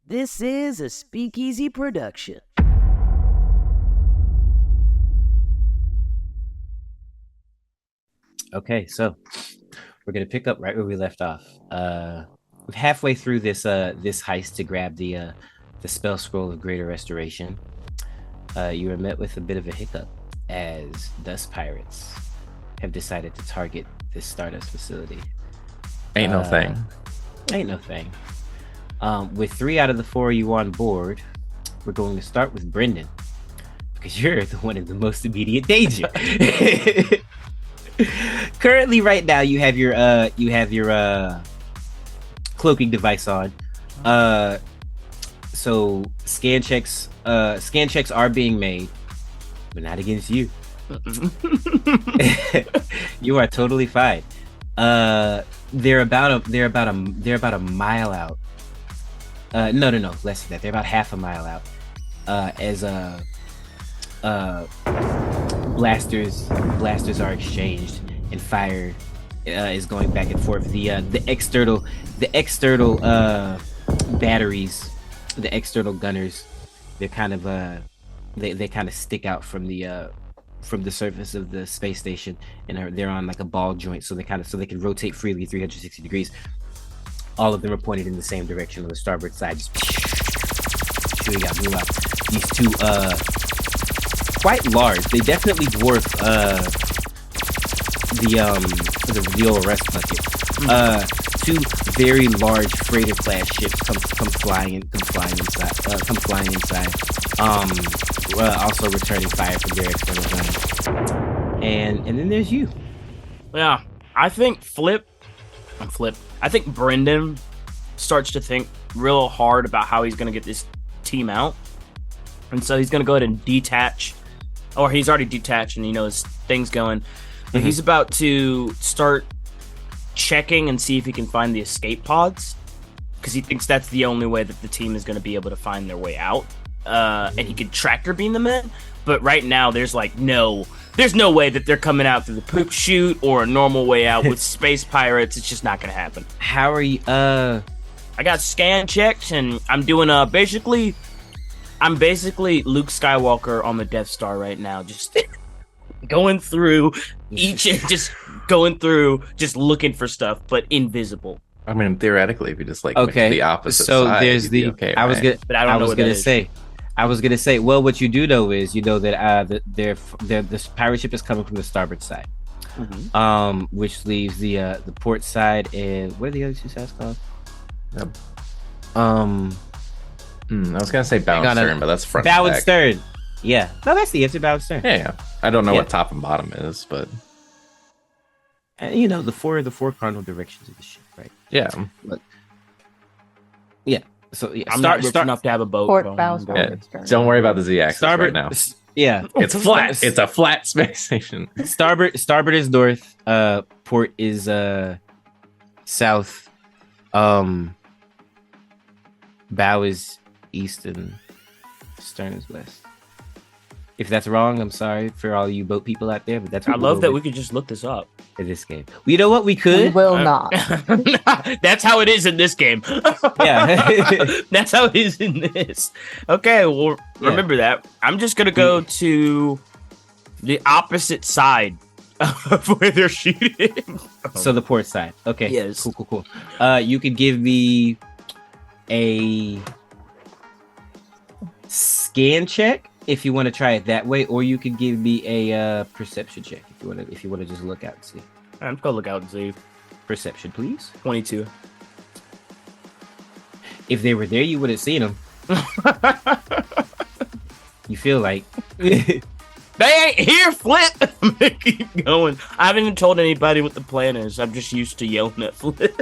This is a Speakeasy production. Okay, so we're gonna pick up right where we left off. Halfway through this heist to grab the spell scroll of greater restoration, you were met with a bit of a hiccup as dust pirates have decided to target this Stardust facility. Ain't no thing. Ain't no thing. With 3 out of the 4 of you on board, we're going to start with Brenden because you're the one in the most immediate danger. Currently, right now, you have your cloaking device on. So scan checks are being made, but not against you. You are totally fine. They're about a mile out. No, less than that. They're about half a mile out. As blasters are exchanged and fire is going back and forth. The external batteries, the external gunners, they're kind of they kind of stick out from the surface of the space station, and they're on like a ball joint, so they can rotate freely 360 degrees. All of them are pointed in the same direction on the starboard side. Just shooting out blue out. These two quite large. They definitely dwarf the old rest bucket. Two very large freighter class ships come flying inside. Also returning fire from their external guns. And then there's you. Yeah, I think I think Brenden starts to think real hard about how he's going to get this team out. And so he's going to go ahead and detach, or he's already detached and he knows things going. But he's about to start checking and see if he can find the escape pods, because he thinks that's the only way that the team is going to be able to find their way out. And he could tractor beam them in. But right now, there's no way that they're coming out through the poop chute or a normal way out with space pirates. It's just not going to happen. How are you? I got scan checks, and I'm doing basically Luke Skywalker on the Death Star right now, just going through just looking for stuff, but invisible. I mean, theoretically, if you just went to the opposite side, there's the. Okay, I was right? gonna say. Well, what you do know is that the pirate ship is coming from the starboard side, which leaves the port side, and what are the other 2 sides called? I was gonna say bow and stern, but that's front. Bow and stern. Yeah, no, that's the answer. Bow and stern. Yeah. I don't know what top and bottom is, but the four cardinal directions of the ship, right? Yeah. But, yeah. So I'm not rich enough to have a boat. Port, bow, starboard, stern. Don't worry about the Z-axis starboard right now. Yeah, it's flat. It's a flat space station. Starboard is north. Port is south. Bow is east, and stern is west. If that's wrong, I'm sorry for all you boat people out there, but that's. I love that we could just look this up in this game. Well, you know what? We could. We will not. That's how it is in this game. Yeah, that's how it is in this. Okay, well, remember that. I'm just gonna go to the opposite side of where they're shooting. So the port side. Okay. Yes. Cool. You could give me a scan check if you want to try it that way, or you could give me a perception check if you want to just look out and see. I'm gonna look out and see. Perception, please. 22. If they were there, you would have seen them. You feel like they ain't here, Flip. Keep going. I haven't even told anybody what the plan is. I'm just used to yelling at Flip.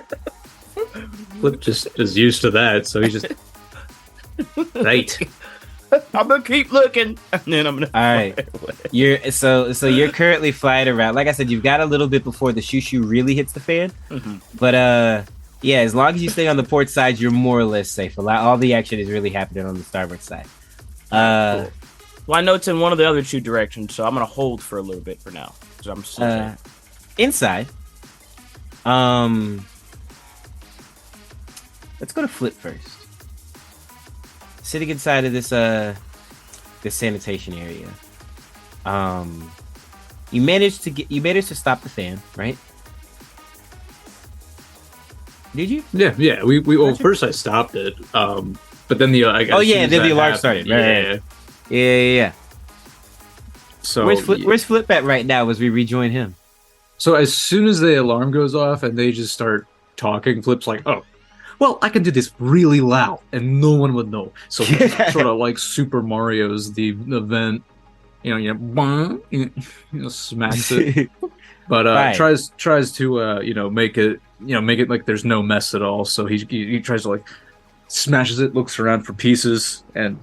Flip just is used to that, so he's just right. I'm gonna keep looking, and then I'm gonna. All right, you're currently flying around. Like I said, you've got a little bit before the shoo really hits the fan. But yeah, as long as you stay on the port side, you're more or less safe. All the action is really happening on the starboard side. Cool. Well, I know it's in one of the other 2 directions, so I'm gonna hold for a little bit for now. So I'm still inside. Let's go to Flip first. sitting inside of this sanitation area. You managed to stop the fan, right? Did you? Yeah. We well, first I stopped it. But then the I guess then the alarm started. Yeah. So where's Flip at right now as we rejoin him? So as soon as the alarm goes off and they just start talking, Flip's like, "Oh, well, I can do this really loud and no one would know." So he sort of like Super Mario's the vent, smacks it, but Right. tries to make it like there's no mess at all. So he tries to like smashes it, looks around for pieces, and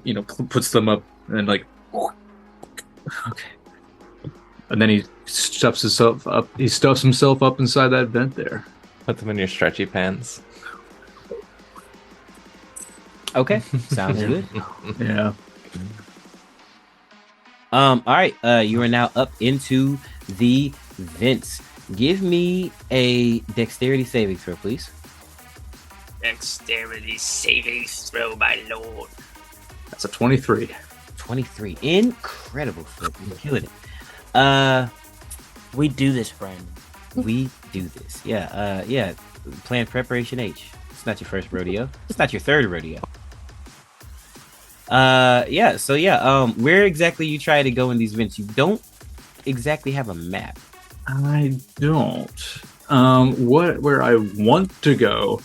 puts them up and like okay. And then he stuffs himself up. He stuffs himself up inside that vent there. Put them in your stretchy pants. Okay, sounds good. Yeah. All right. You are now up into the vents. Give me a dexterity saving throw, please. Dexterity saving throw, my lord. That's a 23. 23. Incredible, Flip. You're killing it. We do this, Brenden. We do this. Yeah. Plan preparation H. It's not your first rodeo. It's not your third rodeo. Where exactly you try to go in these vents? You don't exactly have a map. I don't. Where I want to go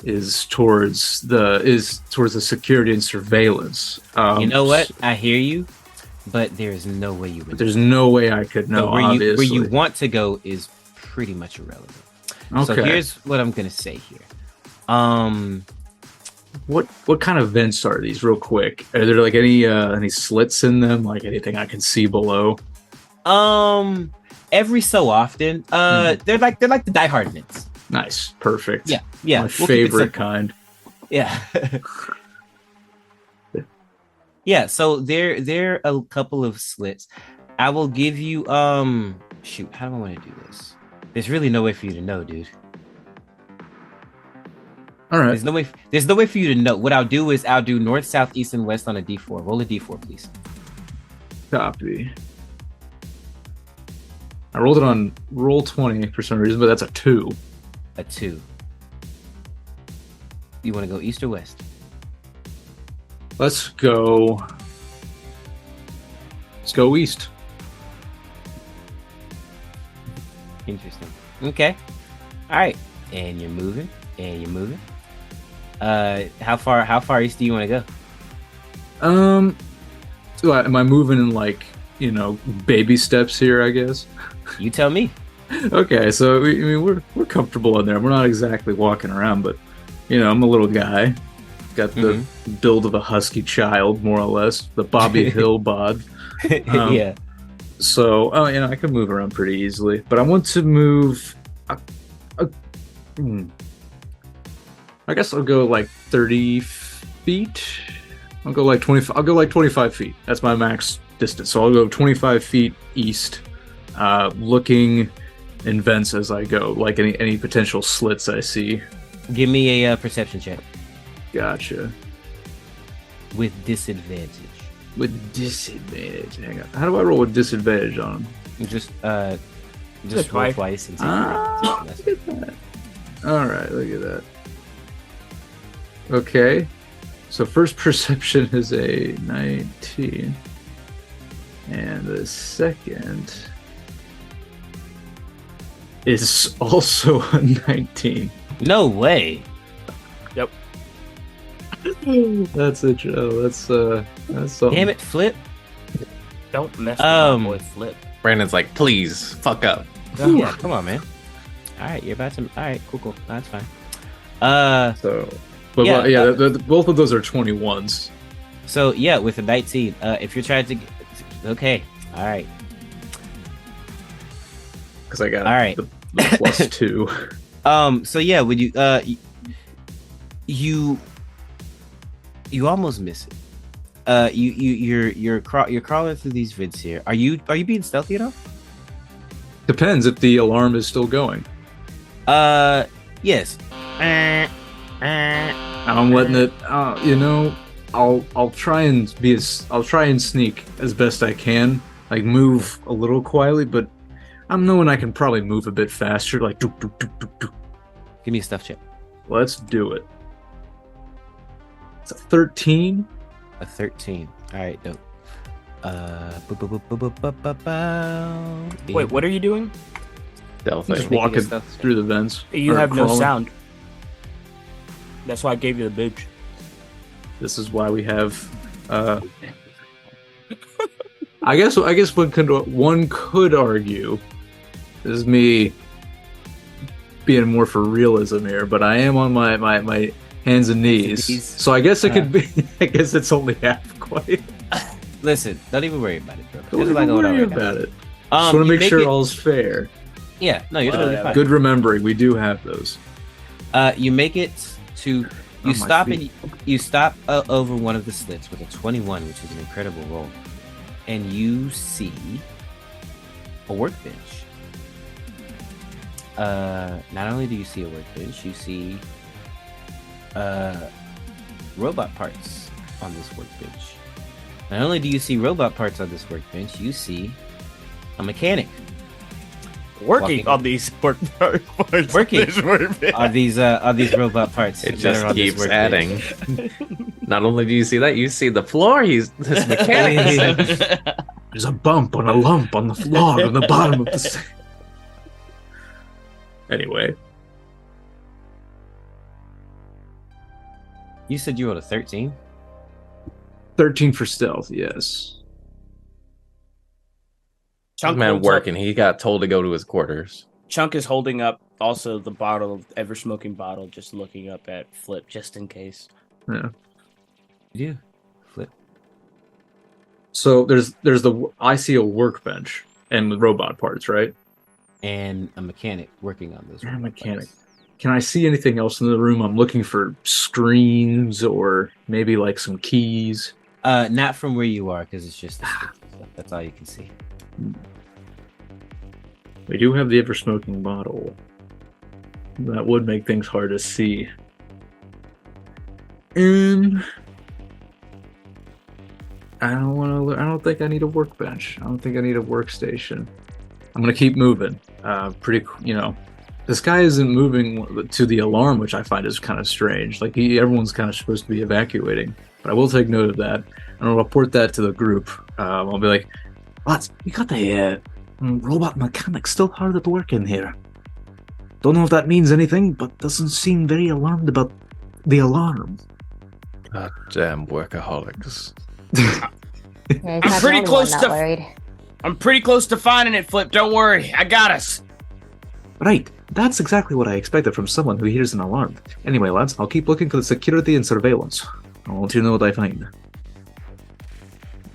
is towards the security and surveillance. You know what? I hear you, but there's no way you would. There's no way I could know. Where you want to go is pretty much irrelevant. Okay. So here's what I'm gonna say here. What kind of vents are these? Real quick, are there like any slits in them? Like anything I can see below? Every so often, they're like the Dionheart vents. Nice, perfect. Yeah. My favorite kind. Yeah. Yeah, so there are a couple of slits. I will give you shoot, how do I want to do this? There's really no way for you to know, dude. All right. There's no way for you to know. What I'll do is I'll do north, south, east, and west on a D4. Roll a D4, please. Copy. I rolled it on roll 20 for some reason, but that's a 2. A 2. You want to go east or west? Let's go east. Interesting. Okay. All right. And you're moving. How far east do you want to go? So am I moving in like, baby steps here, I guess? You tell me. Okay, so we're comfortable in there. We're not exactly walking around, but I'm a little guy. Got the build of a husky child, more or less. The Bobby Hill bod. Yeah. So, I can move around pretty easily, but I want to move. I guess I'll go like 30 feet. I'll go like 25. I'll go like 25 feet. That's my max distance. So I'll go 25 feet east, looking in vents as I go, like any potential slits I see. Give me a perception check. Gotcha. With disadvantage. Hang on. How do I roll with disadvantage on them? Just roll twice and see. Look at that. All right, look at that. Okay, so first perception is a 19, and the second is also a 19. No way. Yep. That's a joke. That's something. Damn it, Flip. Don't mess with my boy Flip. Brandon's like, please, fuck up. Yeah, come on, man. All right, you're about to. All right, cool. That's fine. Both of those are 21s. So yeah, with a 19, if you're trying to, okay, all right. Because I got all right. the plus 2. So yeah, would you almost miss it. You're crawling through these vents here. Are you being stealthy enough? Depends if the alarm is still going. Yes. I'm letting it. I'll try and sneak as best I can, like move a little quietly, but I'm knowing I can probably move a bit faster, like doop, doop, doop, doop, doop. Give me a stuff check. Let's do it. It's a 13. A 13. All right, dope. Wait, what are you doing? Stealthing. Just walking through the vents. You or have no crawling. sound. That's why I gave you the bitch. This is why we have. I guess one could argue, this is me being more for realism here, but I am on my hands and knees, so I guess it could be. I guess it's only half quite. Listen, don't even worry about it, bro. Don't even worry about it. Just want to you make sure it- all's fair. Yeah, no, you're totally fine. Good remembering, we do have those. You make it to. You On my stop feet. and you stop over one of the slits with a 21, which is an incredible roll, and you see a workbench. Not only do you see a workbench, you see robot parts on this workbench. Not only do you see robot parts on this workbench, you see a mechanic Working on these parts. Working on these robot parts. It that just are on this keeps workbench. adding. Not only do you see that, you see the floor. This mechanic. There's a bump on a lump on the floor on the bottom of the. Anyway, You said you rolled a 13. 13 for stealth. Yes. Chunk Man holds up- working. He got told to go to his quarters. Chunk is holding up also the bottle of ever smoking bottle, just looking up at Flip just in case. Yeah. Yeah. Flip. So I see a workbench and with robot parts, right? And a mechanic working on those. Yeah, robot mechanic. parts. Can I see anything else in the room? I'm looking for screens or maybe like some keys. Not from where you are, because it's just the stuff. That's all you can see. We do have the ever smoking bottle. That would make things hard to see. I don't think I need a workbench. I don't think I need a workstation. I'm gonna keep moving. This guy isn't moving to the alarm, which I find is kind of strange. Like everyone's kind of supposed to be evacuating, but I will take note of that. And I'll report that to the group. I'll be like, "Lads, we got the robot mechanic still hard at work in here. Don't know if that means anything, but doesn't seem very alarmed about the alarm." God damn workaholics. Yeah, I'm pretty close to. I'm pretty close to finding it, Flip. Don't worry, I got us. Right, that's exactly what I expected from someone who hears an alarm. Anyway, lads, I'll keep looking for the security and surveillance. I'll let you know what I find.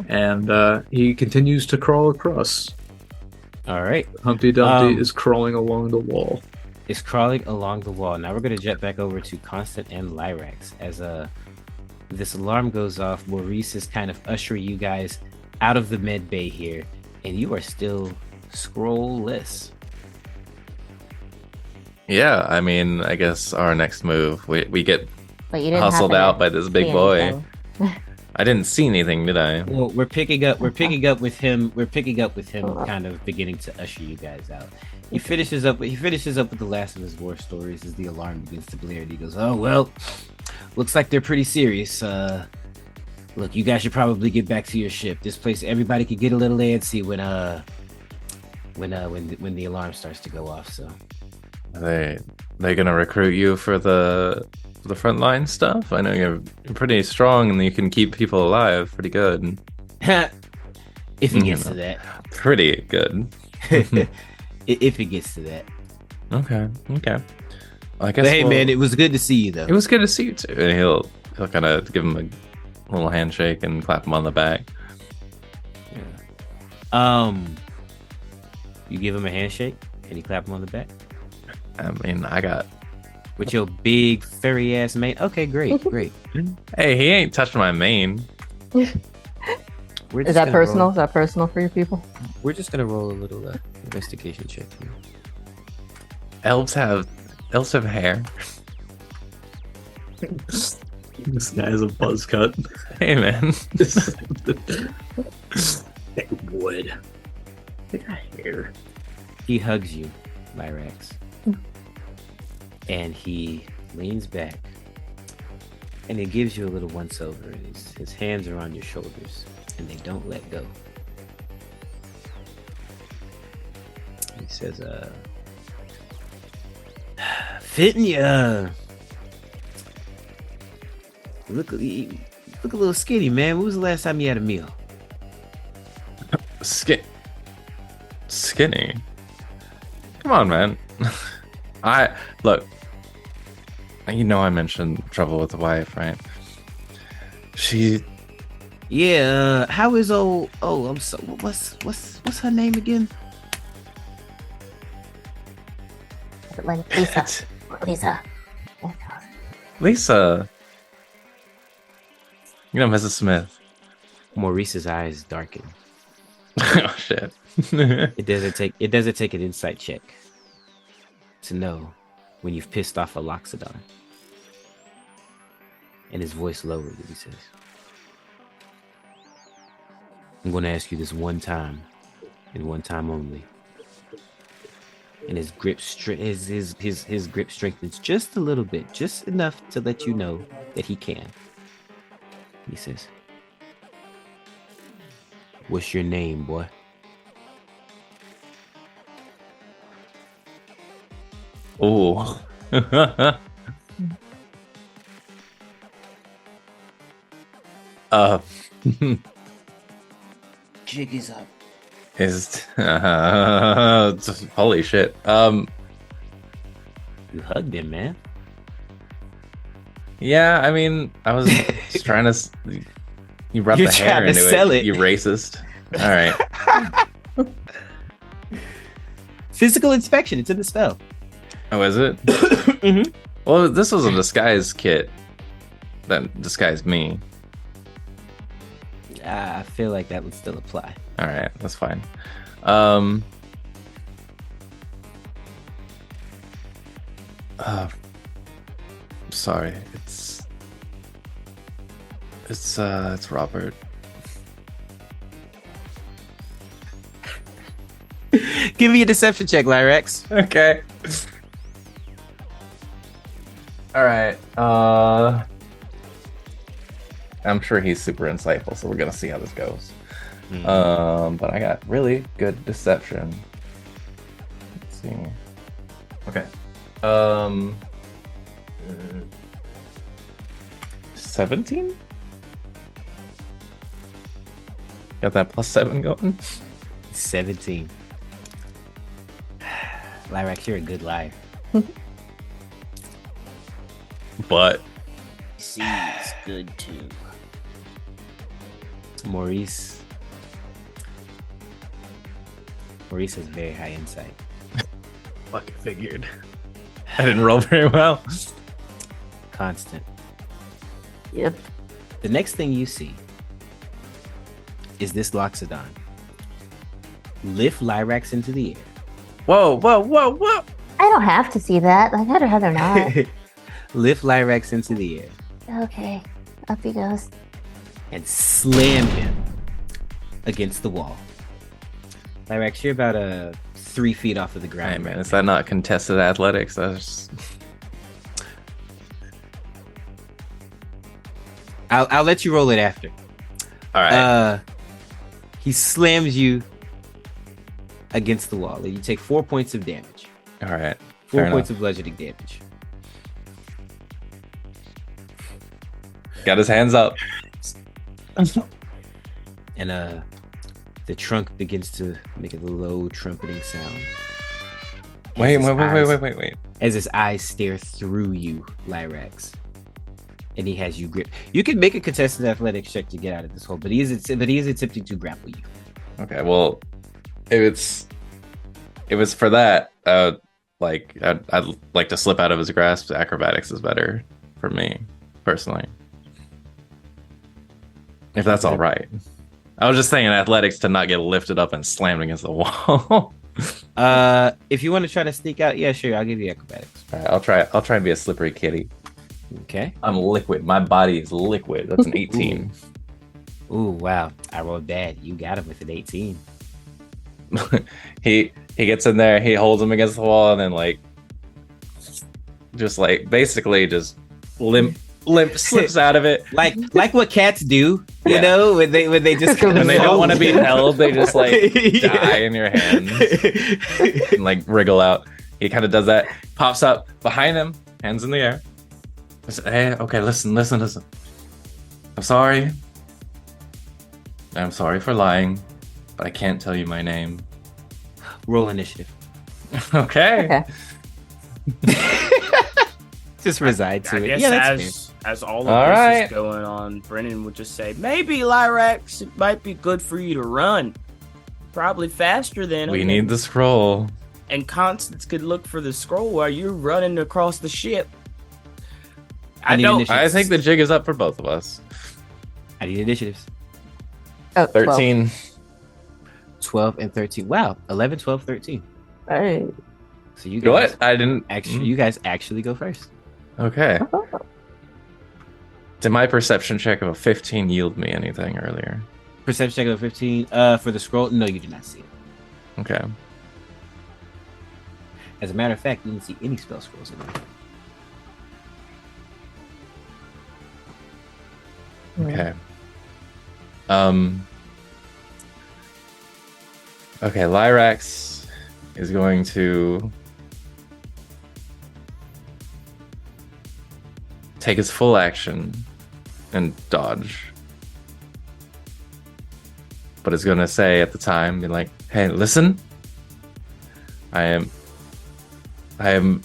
And he continues to crawl across. All right. Humpty Dumpty is crawling along the wall. It's crawling along the wall. Now we're going to jet back over to Constant and Lyrax. As this alarm goes off, Maurice is kind of ushering you guys out of the med bay here, and you are still scrollless. Yeah, I mean, I guess our next move, we get But you didn't hustled happen to out by this big see boy. anything. I didn't see anything, did I? Well, we're picking up with him kind of beginning to usher you guys out. He finishes up with the last of his war stories as the alarm begins to blare, and he goes, "Oh well, looks like they're pretty serious. Look, you guys should probably get back to your ship. This place, everybody could get a little antsy when the alarm starts to go off. So They gonna recruit you for the frontline stuff? I know you're pretty strong and you can keep people alive pretty good. if it gets to that, Pretty good. if it gets to that. Okay. I guess. But hey, man, it was good to see you, though. it was good to see you too. And he'll kind of give him a little handshake and clap him on the back. You give him a handshake and you clap him on the back I mean, I got. with your big furry ass mate. Okay, great. Hey, he ain't touched my mane. We're Is just that gonna personal? roll- Is that personal for your people? We're just gonna roll a little investigation check here. Elves have hair. This guy has a buzz cut. Hey, man. Wood. They got hair. He hugs you, Lyrax. And he leans back. And he gives you a little once over. And his hands are on your shoulders. And they don't let go. He says, Fitting you, you look a little skinny, man. When was the last time you had a meal? Skinny? Come on, man. Look. You know I mentioned trouble with the wife, right? Yeah, how is old... Oh, I'm so... What's her name again? Like Lisa. Lisa. Lisa. You know, Mrs. Smith. Maurice's eyes darken. Oh, shit. It doesn't take an insight check to know when you've pissed off a Loxodon. And his voice lowered and he says, I'm going to ask you this one time, and one time only. And his grip his grip strengthens just a little bit, just enough to let you know that he can. He says, what's your name, boy? Oh. Jig is up. Holy shit. You hugged him, man. Yeah, I mean, I was just trying to. You rubbed You're the hair trying to into sell it. it. You racist. All right. Physical inspection, it's in the spell. Oh, is it? Mm-hmm. Well, this was a disguise kit that disguised me. I feel like that would still apply. All right, that's fine. Sorry, it's Robert. Give me a deception check, Lyrax. Okay. All right. I'm sure he's super insightful, so we're gonna see how this goes. But I got really good deception. Let's see. Okay. 17? Got that +7 going? 17. Lyrax, you're a good liar. But C's good too. Maurice has very high insight. fucking figured. I didn't roll very well. Constant. Yep. The next thing you see is this Loxodon lift Lyrax into the air. Whoa, whoa, whoa, whoa! I don't have to see that. Like, I'd rather not. Lift Lyrax into the air Okay. Up he goes. and slam him against the wall. Lyrax, you're about 3 feet off of the ground. Hey, man, is that not contested athletics? That's... I'll let you roll it after. All right. He slams you against the wall, and you take 4 points of damage. All right. 4 Fair points enough. of bludgeoning damage. Got his hands up. And the trunk begins to make a low trumpeting sound. Wait. As his eyes stare through you, Lyrax. And he has you gripped. You can make a contested athletics check to get out of this hole, but he is attempting to grapple you. Okay, well, if it's for that, I'd like to slip out of his grasp. Acrobatics is better for me, personally. If that's all right. I was just saying athletics to not get lifted up and slammed against the wall. If you want to try to sneak out, yeah, sure, I'll give you acrobatics. All right, I'll try and be a slippery kitty. Okay. I'm liquid. My body is liquid. That's an 18. Ooh, wow. I rolled bad. You got him with an 18. He gets in there, he holds him against the wall, and then basically just limp slips out of it. Like what cats do, you know, when they just When they don't want to be held, they just die Yeah. in your hands and wriggle out. He kind of does that, pops up behind him, hands in the air. I said, hey, okay, listen. I'm sorry for lying, but I can't tell you my name. Roll initiative. Okay. Just reside to I it. guess Yeah, that's as all of All this right. is going on, Brenden would just say, maybe Lyrax, it might be good for you to run. Probably faster than We him. need the scroll. And Constance could look for the scroll while you're running across the ship. I need initiative. I think the jig is up for both of us. I need initiatives. Oh, 13. 12 and 13. Wow. 11, 12, 13. 12. Right. So you guys What? I didn't. actually you guys actually go first. Okay. Did my perception check of a 15 yield me anything earlier? Perception check of 15. For the scroll, no, you did not see it. Okay. As a matter of fact, you didn't see any spell scrolls in there. Okay. Okay, Lyrax is going to take his full action and dodge. But it's going to say at the time, be like, hey, listen. I am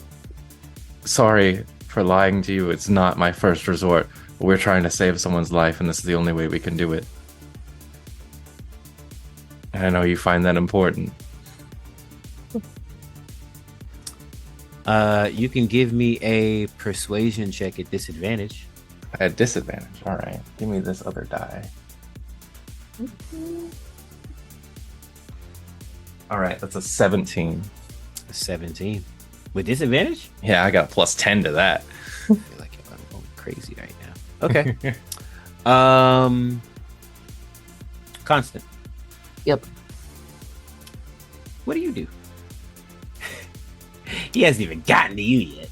sorry for lying to you. It's not my first resort. We're trying to save someone's life, and this is the only way we can do it. And I know you find that important. You can give me a persuasion check at disadvantage. At disadvantage. All right. Give me this other die. All right. That's a 17. 17. With disadvantage? Yeah, I got a plus 10 to that. I feel like I'm going crazy right now. Okay. Constant. Yep. What do you do? He hasn't even gotten to you yet.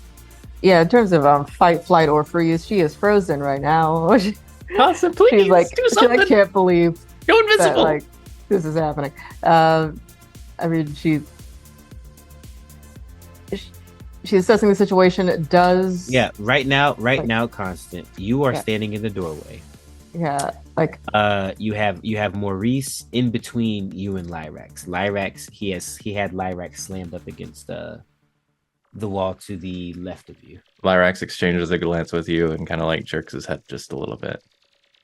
Yeah, in terms of fight, flight, or freeze, she is frozen right now. Constant, please She's like, do I something. can't believe Go that invincible. like this is happening. I mean, she's assessing the situation. Does Yeah, right now, Constant, you are Yeah. standing in the doorway. yeah, like You have Maurice in between you and Lyrax. Lyrax, he had Lyrax slammed up against the wall to the left of you. Lyrax exchanges a glance with you and kind of jerks his head just a little bit.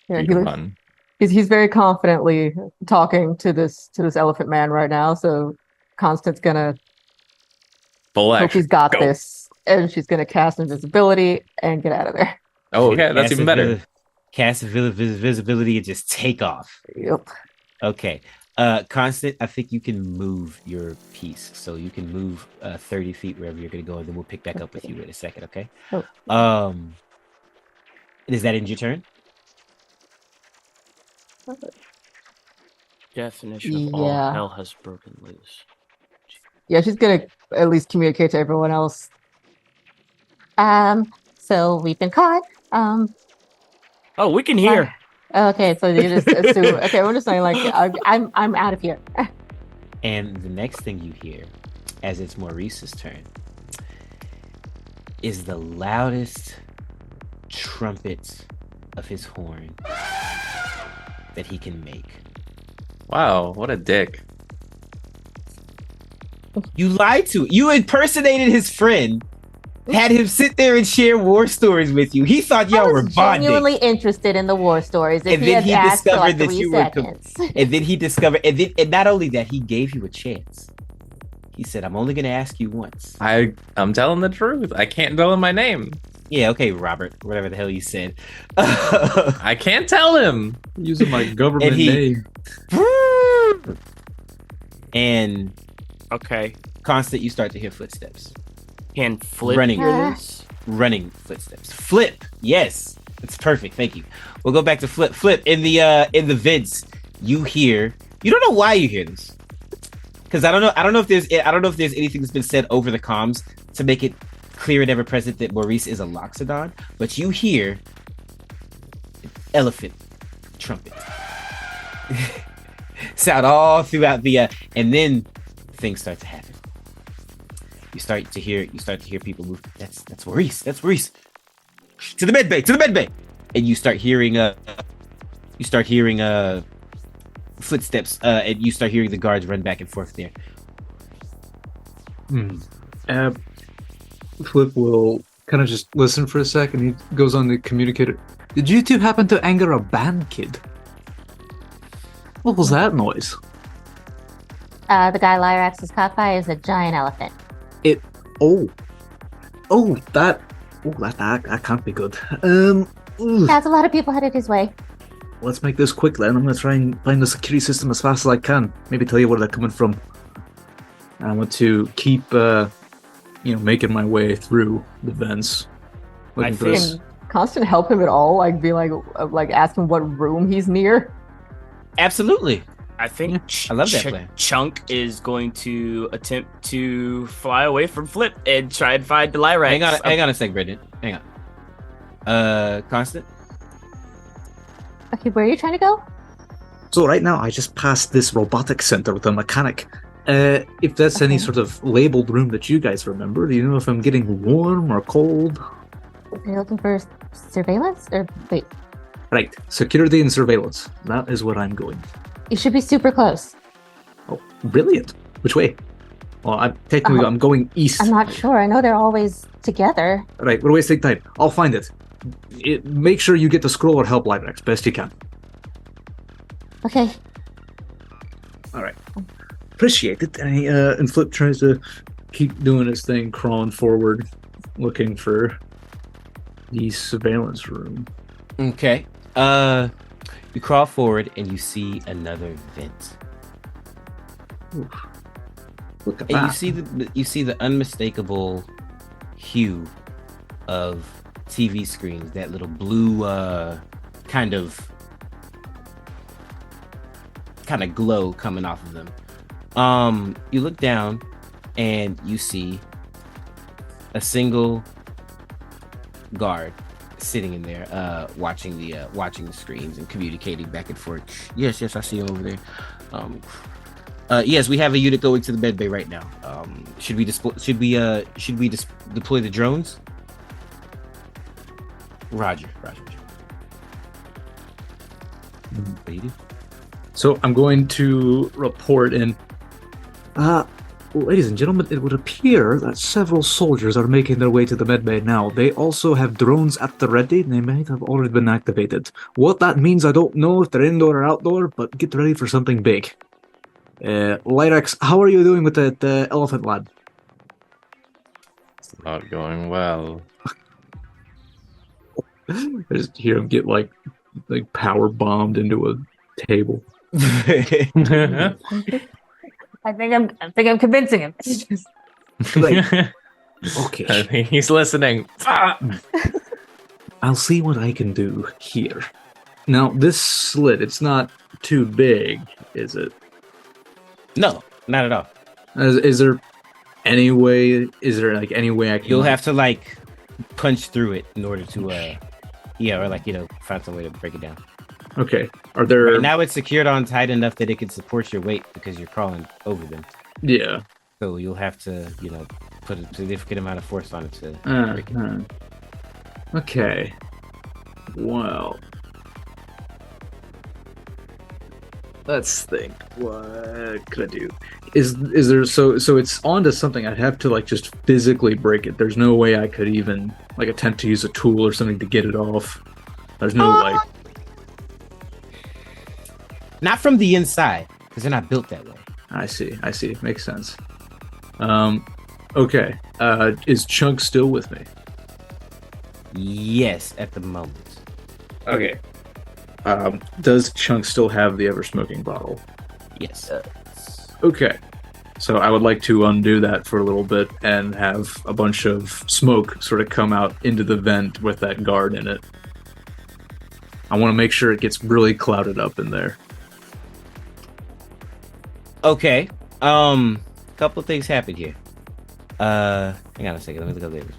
yeah, You he can looks, run. he's very confidently talking to this elephant man right now. So Constant's gonna Full hope action. he's got Go. this, and she's gonna cast invisibility and get out of there. Oh, okay. That's even better. Cast visibility and just take off. Yep. Okay. Constant, I think you can move your piece. So you can move 30 feet wherever you're going to go, and then we'll pick back up with you in a second, okay? Oh. Does that end your turn? Definition of all Yeah. hell has broken loose. Yeah, she's gonna at least communicate to everyone else. So we've been caught. Oh, we can hear. Okay, so you just assume. Okay, we're just saying like I'm out of here. And the next thing you hear, as it's Maurice's turn, is the loudest trumpet of his horn that he can make. Wow, what a dick. You lied to it. You impersonated his friend, had him sit there and share war stories with you. He thought y'all I were was bonding. genuinely interested in the war stories. If And he then had he asked for discovered like that 3 you were seconds. And then he discovered, and not only that, he gave you a chance. He said, I'm only going to ask you once. I'm telling the truth. I can't tell him my name. Yeah, okay, Robert, whatever the hell you said. I can't tell him. Using my government And he- name. And Okay. Constant, you start to hear footsteps. Can Flip Running. hear this? running footsteps. Flip, yes, it's perfect. Thank you. We'll go back to Flip. Flip in the vids. You hear. You don't know why you hear this, because I don't know if there's anything that's been said over the comms to make it clear and ever present that Maurice is a Loxodon, but you hear elephant trumpet sound all throughout the and then things start to happen. You start to hear people move. That's Maurice. To the med bay. And you start hearing footsteps and you start hearing the guards run back and forth there. Flip will kind of just listen for a second. He goes on the communicator. Did you two happen to anger a band kid? What was that noise? The guy Lyrax is caught by is a giant elephant. That can't be good. That's a lot of people headed his way. Let's make this quick then. I'm gonna try and find the security system as fast as I can. Maybe tell you where they're coming from. I want to keep, making my way through the vents. Looking for this. Can Constant help him at all? Like, be like ask him what room he's near? Absolutely. I think I love that plan. Chunk is going to attempt to fly away from Flip and try and find the Lyrax. Hang on a sec, Brenden. Hang on. Constant. Okay, where are you trying to go? So right now, I just passed this robotics center with a mechanic. If that's any sort of labeled room that you guys remember, do you know if I'm getting warm or cold? Are you looking for surveillance? Or wait, Right, security and surveillance. That is where I'm going. you should be super close. Oh, brilliant. Which way? Well, I'm going east. I'm not sure. I know they're always together. Right, we're wasting time. I'll find it. Make sure you get the scroll or help Lyrax best you can. Okay. All right. Appreciate it. And Flip tries to keep doing his thing, crawling forward, looking for the surveillance room. Okay. You crawl forward and you see another vent. Oof. Look at And that. you see the unmistakable hue of TV screens, that little blue kind of glow coming off of them. You look down and you see a single guard sitting in there, watching the screens and communicating back and forth. Yes, I see you over there. Yes, we have a unit going to the med bay right now. Should we deploy the drones? Roger. What do you do? So I'm going to report in. Ladies and gentlemen, it would appear that several soldiers are making their way to the medbay now. They also have drones at the ready, and they might have already been activated. What that means, I don't know if they're indoor or outdoor, but get ready for something big. Lyrax, how are you doing with the elephant lad? It's not going well. I just hear him get like power bombed into a table. I think I'm convincing him. Okay. I think he's listening. I'll see what I can do here. Now, this slit, it's not too big, is it? No, not at all. Is there any way I can... You'll have to punch through it in order to find some way to break it down. Okay. Are there... Right now it's secured on tight enough that it can support your weight because you're crawling over them. Yeah. So you'll have to, put a significant amount of force on it to break it. Okay. Well... Let's think. What could I do? Is there so it's onto something? I'd have to just physically break it. There's no way I could even attempt to use a tool or something to get it off. There's no Not from the inside, because they're not built that way. I see. Makes sense. Okay. Is Chunk still with me? Yes, at the moment. Okay. Does Chunk still have the ever-smoking bottle? Yes. Okay. So I would like to undo that for a little bit and have a bunch of smoke sort of come out into the vent with that guard in it. I want to make sure it gets really clouded up in there. Okay. Couple things happened here. Hang on a second. Let me look up the image.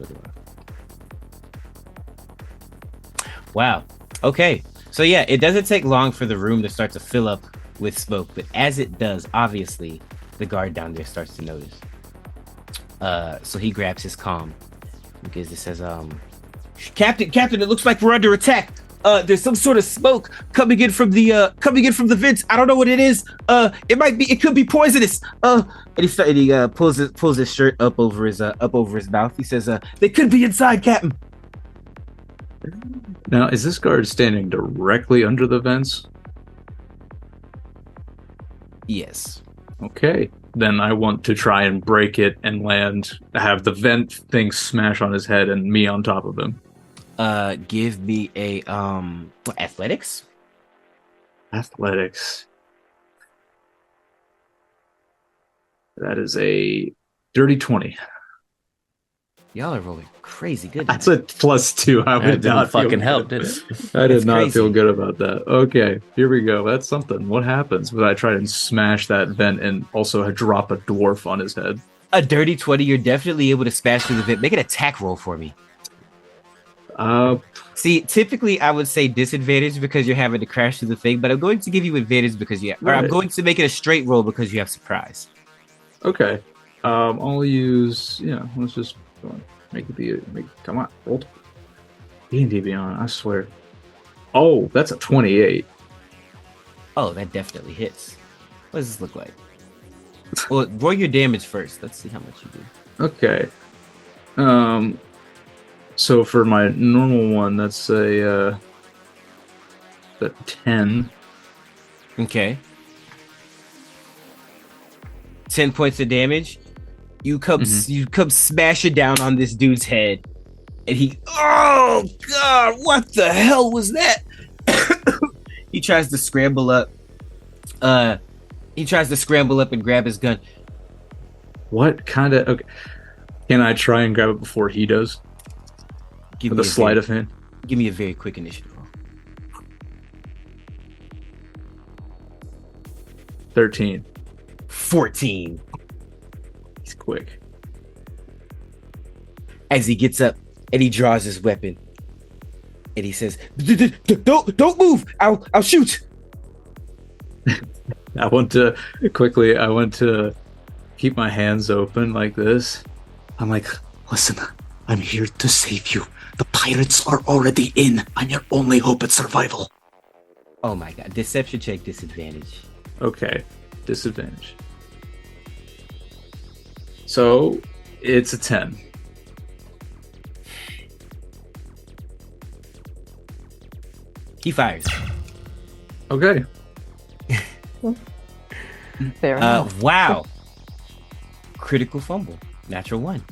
Wow. Okay. So yeah, it doesn't take long for the room to start to fill up with smoke, but as it does, obviously, the guard down there starts to notice. So he grabs his comm because it says, Captain, it looks like we're under attack. There's some sort of smoke coming in from the vents. I don't know what it is. It could be poisonous. And he pulls his shirt up over his mouth. He says, they could be inside, Captain. Now, is this guard standing directly under the vents? Yes. Okay. Then I want to try and break it and have the vent thing smash on his head and me on top of him. Give me a athletics. Athletics. That is a dirty 20. Y'all are rolling crazy good. That's a +2. I would That not didn't fucking feel help, good. did it? I did That's not crazy. feel good about that. Okay, here we go. That's something. What happens when I try and smash that vent and also drop a dwarf on his head? A dirty 20. You're definitely able to smash through the vent. Make an attack roll for me. See, typically I would say disadvantage because you're having to crash through the thing, but I'm going to give you advantage because I'm Right. going to make it a straight roll because you have surprise. Okay. I'll use. Let's just go on. Come on, roll. D&D Beyond. I swear. Oh, that's a 28. Oh, that definitely hits. What does this look like? Well, roll your damage first. Let's see how much you do. Okay. So for my normal one, that's a 10. Okay. 10 points of damage. You come smashing down on this dude's head, and oh god, what the hell was that? He tries to scramble up. He tries to scramble up and grab his gun. What kind of? Okay. Can I try and grab it before he does? With a sleight of hand. Give me a very quick initiative roll. 13. 14. He's quick. As he gets up and he draws his weapon, and he says, "Don't move! I'll shoot." I want to keep my hands open like this. I'm like, listen, I'm here to save you. The pirates are already in. I'm your only hope at survival. Oh my god! Deception check disadvantage. Okay, disadvantage. So it's a 10. He fires. Okay. Fair enough. Wow. Critical fumble. Natural 1.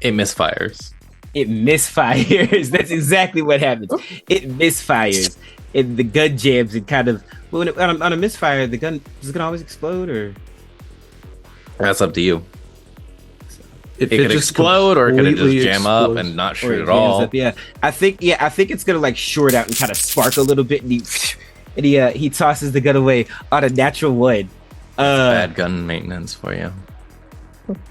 It misfires. It misfires. That's exactly what happens. It misfires. And the gun jams and kind of on a misfire, the gun is it gonna always explode or That's up to you. If It could just explode, or it could completely just jam up explodes. and not or shoot it at all. jams up? Yeah. I think it's gonna like short out and kind of spark a little bit, and he tosses the gun away on a natural 1. Bad gun maintenance for you.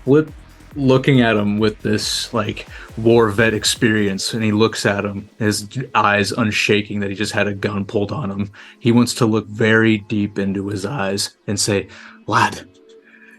Flip looking at him with this like war vet experience, and he looks at him, his eyes unshaking that he just had a gun pulled on him. He wants to look very deep into his eyes and say, Lad,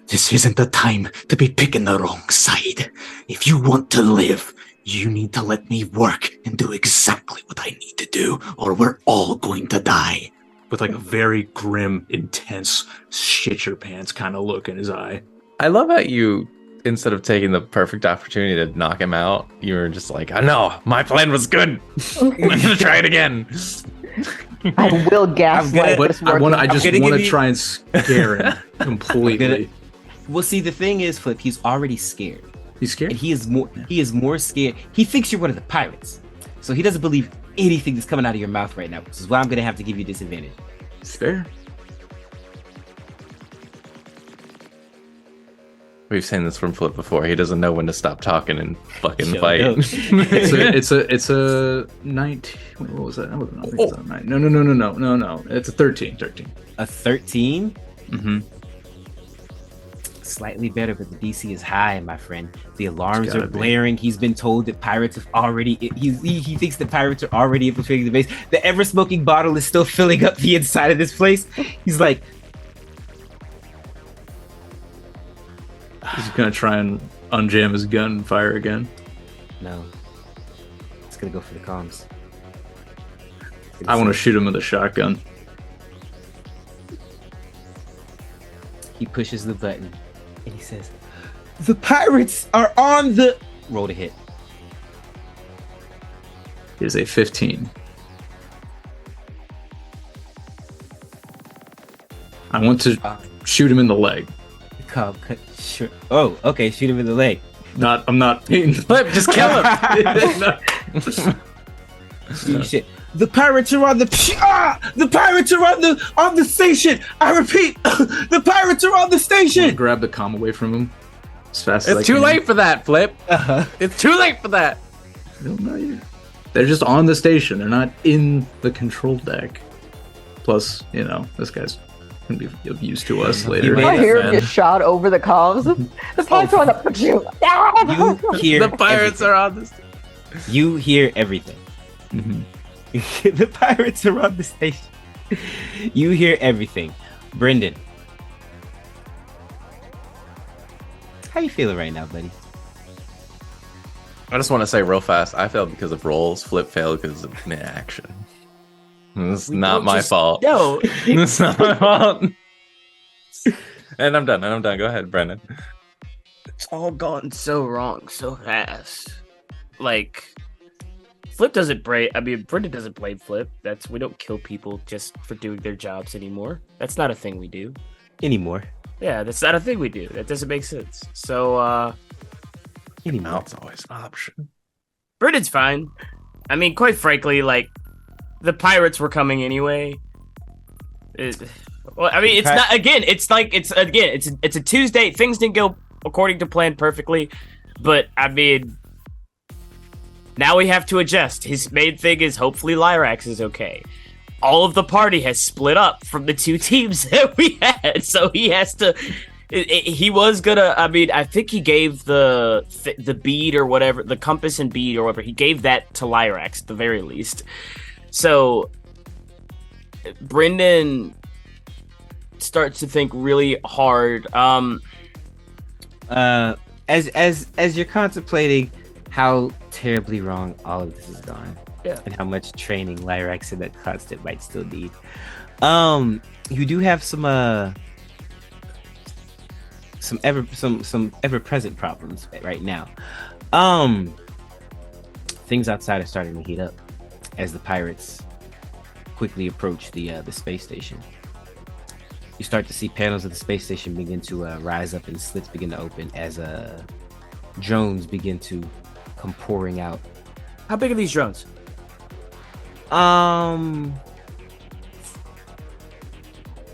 this isn't the time to be picking the wrong side. If you want to live, you need to let me work and do exactly what I need to do, or we're all going to die. with like a very grim, intense, shit your pants kind of look in his eye. I love how you, instead of taking the perfect opportunity to knock him out, you were just like, I know, my plan was good. I'm gonna try it again. I will gaslight But this I working. just gonna want give to you- try and scare him completely. Well, see, the thing is, Flip, he's already scared. He's scared. And he is more scared. He thinks you're one of the pirates. So he doesn't believe anything that's coming out of your mouth right now, which is why I'm gonna have to give you disadvantage. It's fair. We've seen this from Flip before. He doesn't know when to stop talking and fucking Yo, fight. no. It's a 19. Wait, what was that? I don't know. I think it's a 9. No. It's a 13. A 13? Mm-hmm. Slightly better, but the DC is high, my friend. The alarms It's gotta are be. blaring. He's been told that pirates have already. He thinks that pirates are already infiltrating the base. The ever smoking bottle is still filling up the inside of this place. He's like, He's gonna try and unjam his gun and fire again. no. It's gonna go for the comms. I want to shoot him with a shotgun. He pushes the button and he says, "The pirates are on the." Roll to hit. It is a 15. I want to shoot him in the leg. Cobb cut short. Oh, okay. Shoot him in the leg. I'm not. Flip, just kill him. Shit. The pirates are on the. The pirates are on the station. I repeat, the pirates are on the I station. grab the comm away from him as fast as I It's can. too late for that, Flip. Uh-huh. It's too late for that. I don't know yet. They're just on the station. They're not in the control deck. Plus, this guy's gonna be of use to us later. made I it, hear him man. get shot over the comms. The pirates are on the You hear The pirates everything. are on this. You hear everything. Mhm. The pirates are on the station. You hear everything. Brenden, how you feeling right now, buddy? I just want to say real fast. I failed because of rolls. Flip failed because of inaction. It's not my fault. No, It's not my fault. And I'm done. Go ahead, Brenden. it's all gone so wrong so fast. Like, Flip doesn't blame. I mean, Brenden doesn't blame Flip. We don't kill people just for doing their jobs anymore. That's not a thing we do. Anymore. Yeah, that's not a thing we do. That doesn't make sense. So, Anymore. Mouth's always an option. Brendan's fine. I mean, quite frankly, like, the pirates were coming anyway. Well, I mean, it's not. Again, it's a Tuesday. Things didn't go according to plan perfectly, but I mean, now we have to adjust. His main thing is hopefully Lyrax is okay. All of the party has split up from the two teams that we had, so he has to. He was gonna. I mean, I think he gave the bead or whatever, the compass and bead or whatever. He gave that to Lyrax at the very least. So Brenden starts to think really hard. As you're contemplating how terribly wrong all of this has gone, Yeah. and how much training Lyrax and that constant might still need, you do have some ever present problems right now. Things outside are starting to heat up as the pirates quickly approach the space station. You start to see panels of the space station begin to rise up and slits begin to open as drones begin to come pouring out. How big are these drones?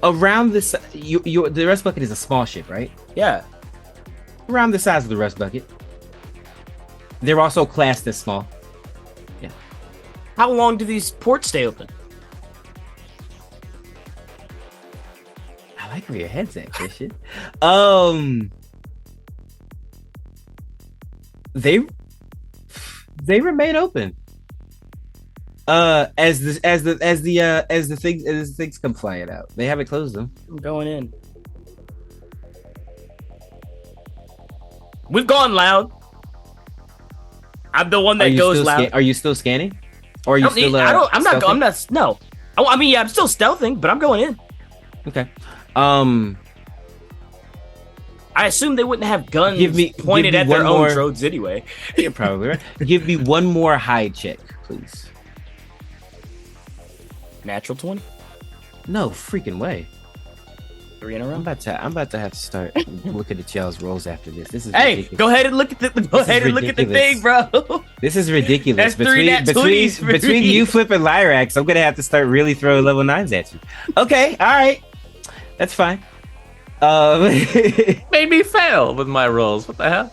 Around this, the rust bucket is a small ship, right? Yeah. Around the size of the rust bucket. They're also classed as small. How long do these ports stay open? I like where your head's at, Christian. They remain open. As the things come flying out. They haven't closed them. I'm going in. We've gone loud. I'm the one that goes loud. Are you still scanning? Or are you still? I'm not. stealthing? No. Oh, I mean, yeah, I'm still stealthing, but I'm going in. Okay. I assume they wouldn't have guns pointed give at me their one own more- drones anyway. You're probably right. Give me one more hide check, please. Natural 20? No freaking way. 3 in a row. I'm about to have to start looking at y'all's rolls after this. This is Hey, ridiculous. go ahead and look at the thing, bro. This is ridiculous. That's 3 nat 20s for between me. you, Flip, and Lyrax, I'm gonna have to start really throwing level 9s at you. Okay, all right, that's fine. Made me fail with my rolls. What the hell?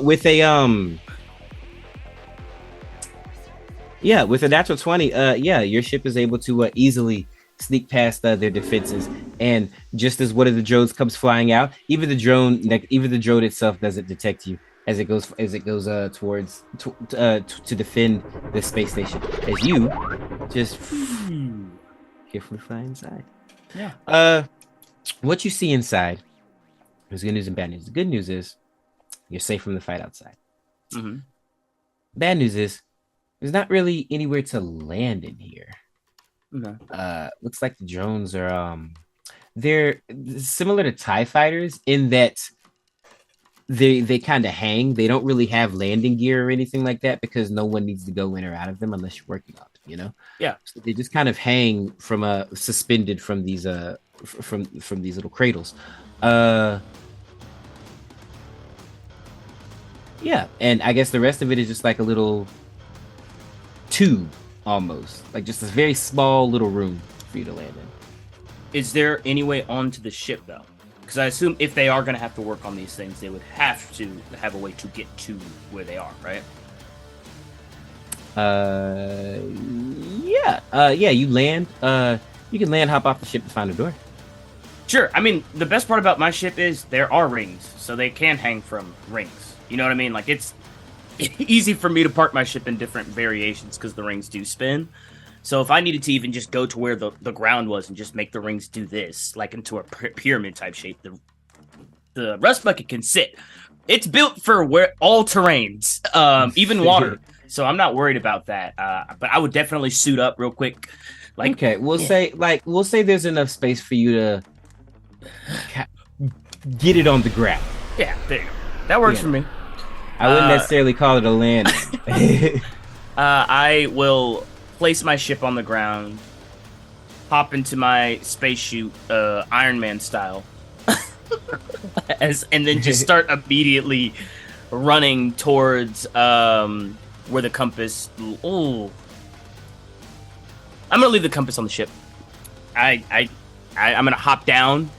With a with a natural 20, your ship is able to easily sneak past their defenses, and just as one of the drones comes flying out, even the drone itself doesn't detect you as it goes towards to defend the space station as you just carefully fly inside. Yeah. What you see inside, there's good news and bad news. The good news is you're safe from the fight outside. Mm-hmm. Bad news is there's not really anywhere to land in here. No. Looks like the drones are they're similar to TIE fighters in that they kind of hang. They don't really have landing gear or anything like that because no one needs to go in or out of them unless you're working on them, you know? Yeah. So they just kind of hang from suspended from these from these little cradles. Yeah, and I guess the rest of it is just like a little tube almost, like just this very small little room for you to land in. Is there any way onto the ship though? Because I assume if they are going to have to work on these things, they would have to have a way to get to where they are, right? You land. You can land, hop off the ship to find a door. Sure. I mean, the best part about my ship is there are rings, so they can hang from rings. You know what I mean? Like, it's easy for me to park my ship in different variations because the rings do spin. So if I needed to even just go to where the ground was and just make the rings do this, like into a pyramid type shape, the rust bucket can sit. It's built for all terrains, even water. So I'm not worried about that. But I would definitely suit up real quick. Like, okay, we'll say there's enough space for you to get it on the ground. Yeah, there you go. That works for me. I wouldn't necessarily call it a land. I will place my ship on the ground, hop into my space chute, Iron Man style, and then just start immediately running towards where the compass. Oh, I'm gonna leave the compass on the ship. I'm gonna hop down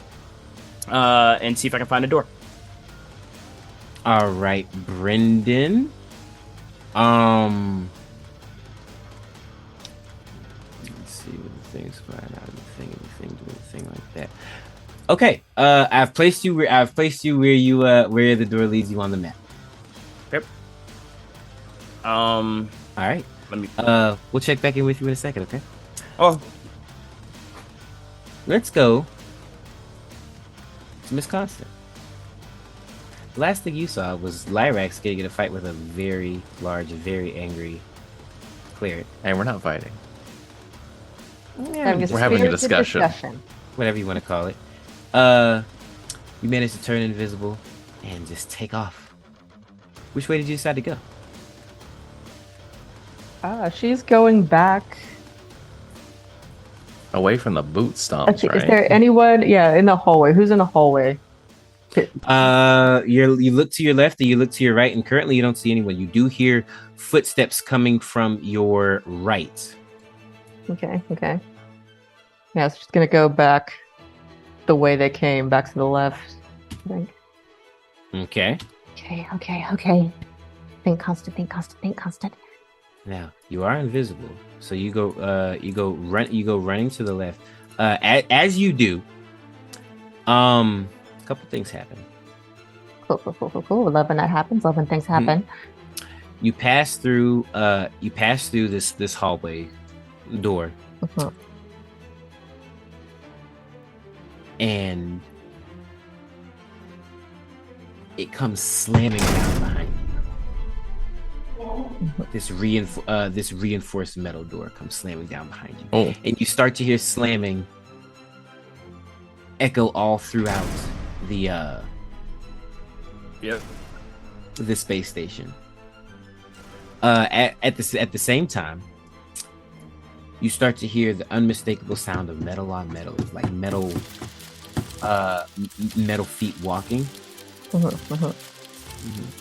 and see if I can find a door. All right, Brenden. Let's see what the thing's flying out of the thing, doing the thing like that. Okay, I've placed you where the door leads you on the map. Yep. All right. Let me. We'll check back in with you in a second, okay? Oh. Let's go to Miss Constant. The last thing you saw was Lyrax getting in a fight with a very large, very angry cleric. And we're not fighting. Yeah, we're having a discussion. Whatever you want to call it. You managed to turn invisible and just take off. Which way did you decide to go? She's going back. Away from the boot stomps, Actually, right? is there anyone? Yeah, in the hallway. Who's in the hallway? You look to your left and you look to your right, and currently you don't see anyone. You do hear footsteps coming from your right. Okay. Yeah, so she's gonna go back the way they came, back to the left, I think. Okay. Okay. Think constant. Now you are invisible, so you go running to the left. As you do, a couple things happen. Cool. Love when that happens. Love when things happen. You pass through this hallway door, and it comes slamming down behind you. This reinforced metal door comes slamming down behind you, and you start to hear slamming echo all throughout the the space station. At the same time, you start to hear the unmistakable sound of metal on metal. It's like metal feet walking.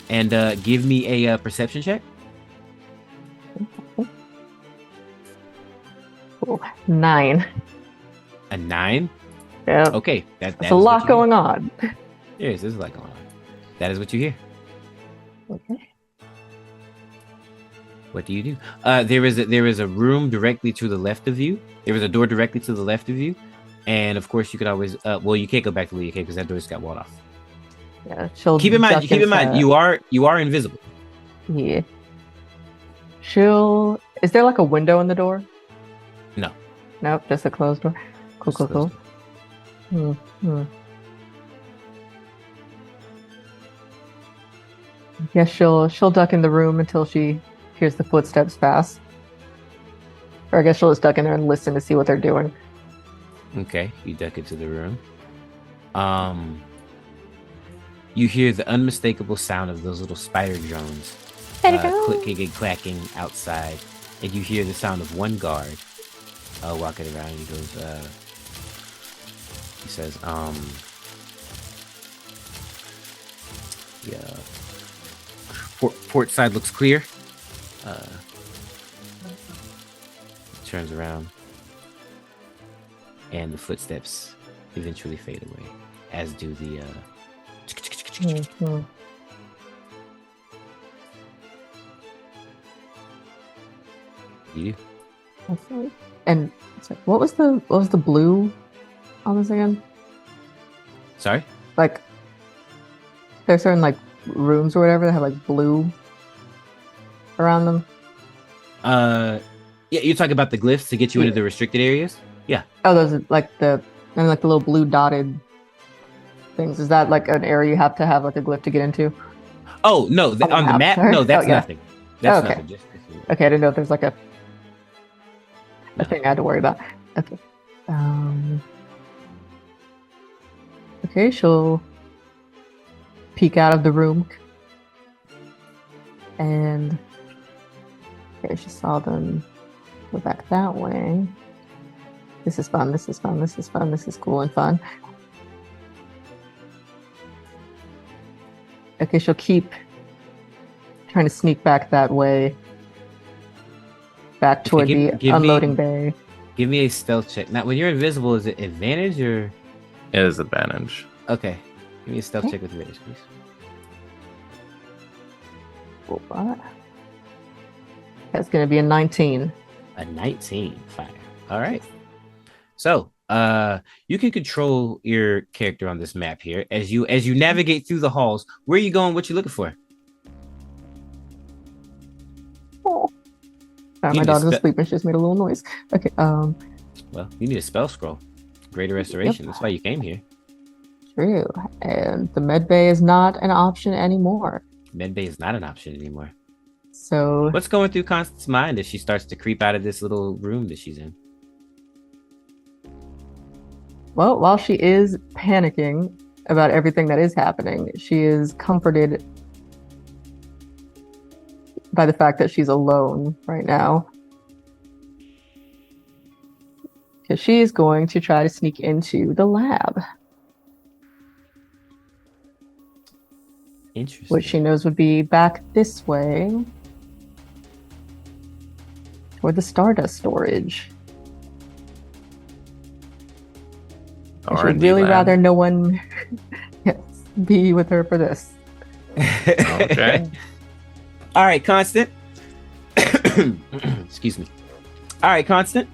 And give me a perception check. Ooh, 9. A 9? Yeah. Okay, There's a lot going on. Yes, there's a lot going on. That is what you hear. Okay. What do you do? There is a room directly to the left of you. There is a door directly to the left of you, and of course you could always. Well, you can't go back to where you came because that door just got walled off. Yeah. She'll Keep in mind. duck Keep in mind. inside. You are invisible. Yeah. Is there like a window in the door? No. Nope, just a closed door. Cool, Just cool, closed cool. Guess she'll duck in the room until she hears the footsteps pass. Or I guess she'll just duck in there and listen to see what they're doing. Okay, you duck into the room. You hear the unmistakable sound of those little spider drones clicking and clacking outside, and you hear the sound of one guard walking around. He goes, he says, yeah, port side looks clear. Turns around, and the footsteps eventually fade away, as do the Mhm. you. Okay. And so what was the blue on this again? Sorry? Like there's certain like rooms or whatever that have like blue around them. Yeah, you're talking about the glyphs to get you into the restricted areas? Yeah. Oh, those are like the little blue dotted things. Is that like an area you have to have like a glyph to get into? Oh, no, on the map? sorry. No, that's Oh, yeah. nothing. That's Okay. nothing. Just Okay, I didn't know if there's like a thing I had to worry about. Okay. Okay, she'll peek out of the room. And okay, she saw them go back that way. This is fun, this is fun, this is fun, this is cool and fun. Okay, she'll keep trying to sneak back that way. Back toward the unloading bay. Give me a stealth check. Now, when you're invisible, is it advantage or? It is advantage. Okay. Give me a stealth check with advantage, please. What? That's going to be a 19. A 19. Fire. All right. So, you can control your character on this map here as you navigate through the halls. Where are you going? What you looking for? Oh. My You dog's just- asleep and she just made a little noise. Okay, Well, you need a spell scroll. Greater restoration. That's why you came here. true. And the med bay is not an option anymore. Medbay is not an option anymore. So, What's going through Constance's mind as she starts to creep out of this little room that she's in? well, while she is panicking about everything that is happening, she is comforted by the fact that she's alone right now. Because she's going to try to sneak into the lab, Interesting. which she knows would be back this way toward the Stardust storage. I should R&D really lab. rather no one yes, be with her for this. Okay. All right, Constant. Excuse me. All right, Constant.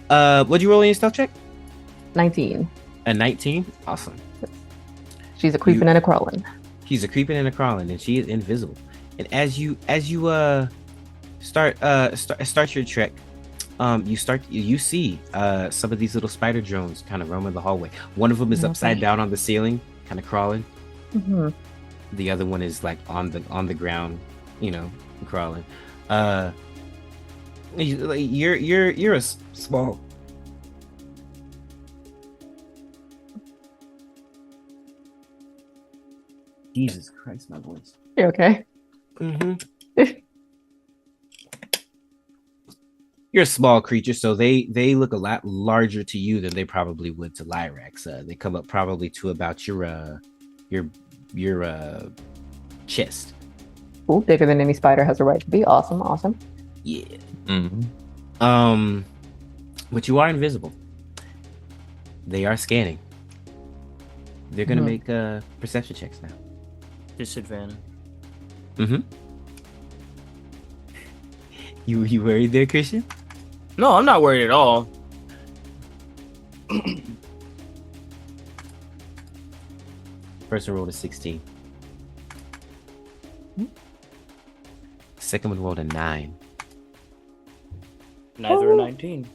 What'd you roll in your stealth check? 19. A 19. Awesome. She's a creeping and a crawling. He's a creeping and a crawling, and she is invisible. And as you start your trek, you see some of these little spider drones kind of roaming the hallway. One of them is upside down on the ceiling, kind of crawling. Mm-hmm. The other one is like on the ground, crawling. You're a small. Jesus Christ, my voice. You okay? Mm-hmm. You're a small creature, so they look a lot larger to you than they probably would to Lyrax. They come up probably to about your chest. Cool. Bigger than any spider has a right to be. Awesome. Awesome. Yeah. Mhm. But you are invisible. They are scanning. They're gonna Mhm. make perception checks now. Disadvantage. Mm-hmm. You worried there, Christian? No, I'm not worried at all. First one rolled a 16. Second one rolled a 9. Neither are 19.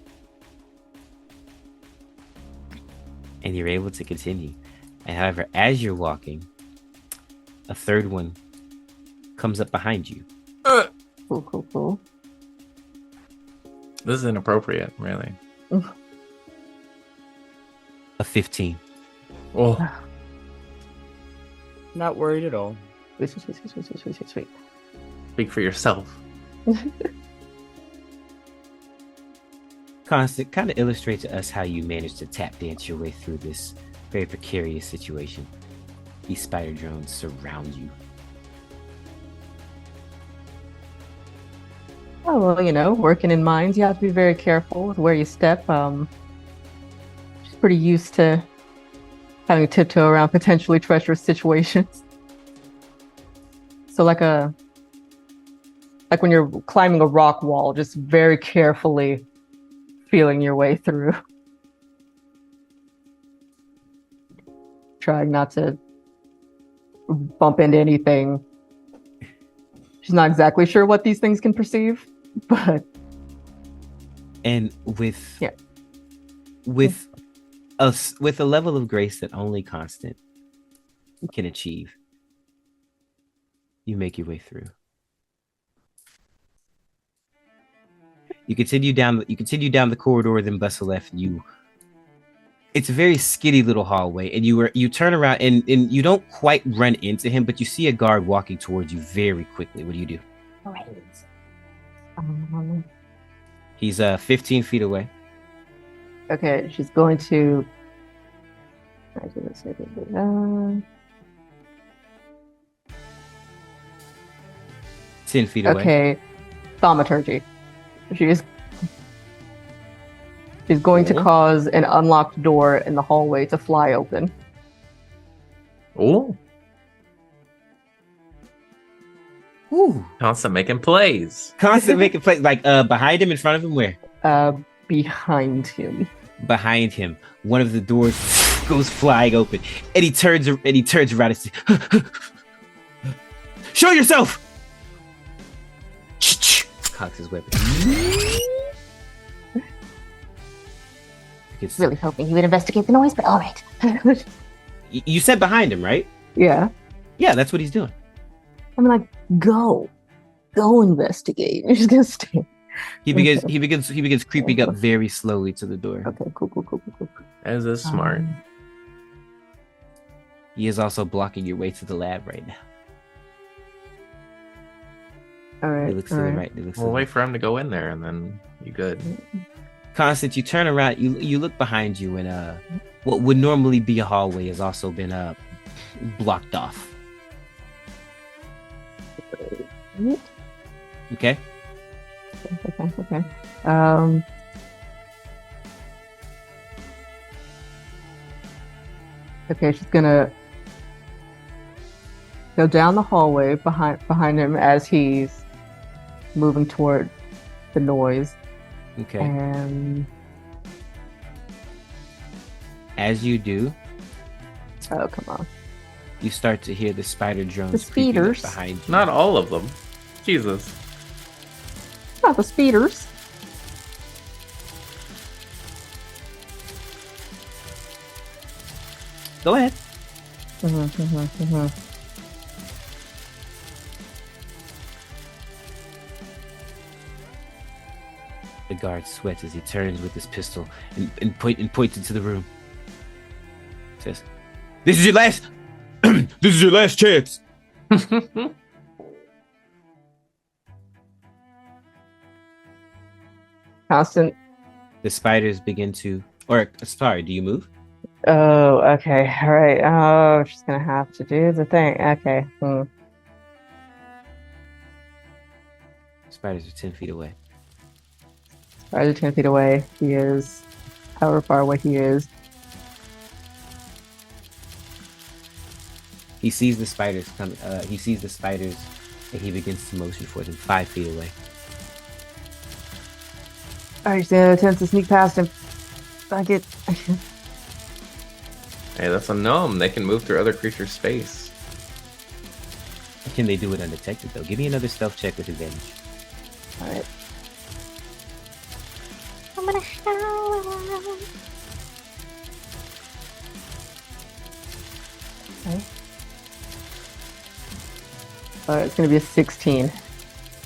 And you're able to continue. And however, as you're walking, a third one comes up behind you. Cool. This is inappropriate, really. A 15. Oh, Not worried at all. Sweet. speak for yourself. Constant kind of illustrate to us how you managed to tap dance your way through this very precarious situation. These spider drones surround you. Oh, well, working in mines, you have to be very careful with where you step. She's pretty used to having to tiptoe around potentially treacherous situations. So like when you're climbing a rock wall, just very carefully feeling your way through. Trying not to bump into anything. She's not exactly sure what these things can perceive, but And with Yeah. with a level of grace that only Constant can achieve, you make your way through. You continue down the corridor, then bust a left, and it's a very skitty little hallway, and you turn around and you don't quite run into him, but you see a guard walking towards you very quickly. What do you do? He's 15 feet away. okay, she's going to 10 feet away. okay, thaumaturgy. She's going to cause an unlocked door in the hallway to fly open. Oh, Ooh. Constant making plays. Constant making plays, like behind him, in front of him, where? Behind him. Behind him, one of the doors goes flying open, and he turns around and says, "Show yourself!" Cocks his weapon. It's- Really hoping he would investigate the noise, but all right. You said behind him, right? Yeah. Yeah, that's what he's doing. I mean, like, go investigate. You're just gonna stay. He begins creeping up very slowly to the door. Okay, cool. As is smart. He is also blocking your way to the lab right now. All right. He looks to the right. He looks to We'll the wait right. for him to go in there, and then you good. Constant, you turn around, you look behind you, and what would normally be a hallway has also been blocked off. Okay. Okay. Okay, she's gonna go down the hallway behind him as he's moving toward the noise. Okay. And As you do, oh, come on. you start to hear the spider drones The creeping up speeders. behind you. Not all of them. Jesus. Not the speeders. Go ahead. The guard sweats as he turns with his pistol and points into the room. Says, "This is your last. This is your last chance." Constant. The spiders begin to, or sorry, do you move? Oh, okay. All right. Oh, she's gonna have to do the thing. Okay. Spiders are 10 feet away. Spiders are 10 feet away. He is however far away he is. He sees the spiders come. He sees the spiders, and he begins to motion for them 5 feet away. Alright, so attempts to sneak past him. Fuck it. Hey, that's a gnome. They can move through other creatures' space. Can they do it undetected though? Give me another stealth check with advantage. Alright. I'm gonna shower. Okay. Alright, it's gonna be a 16.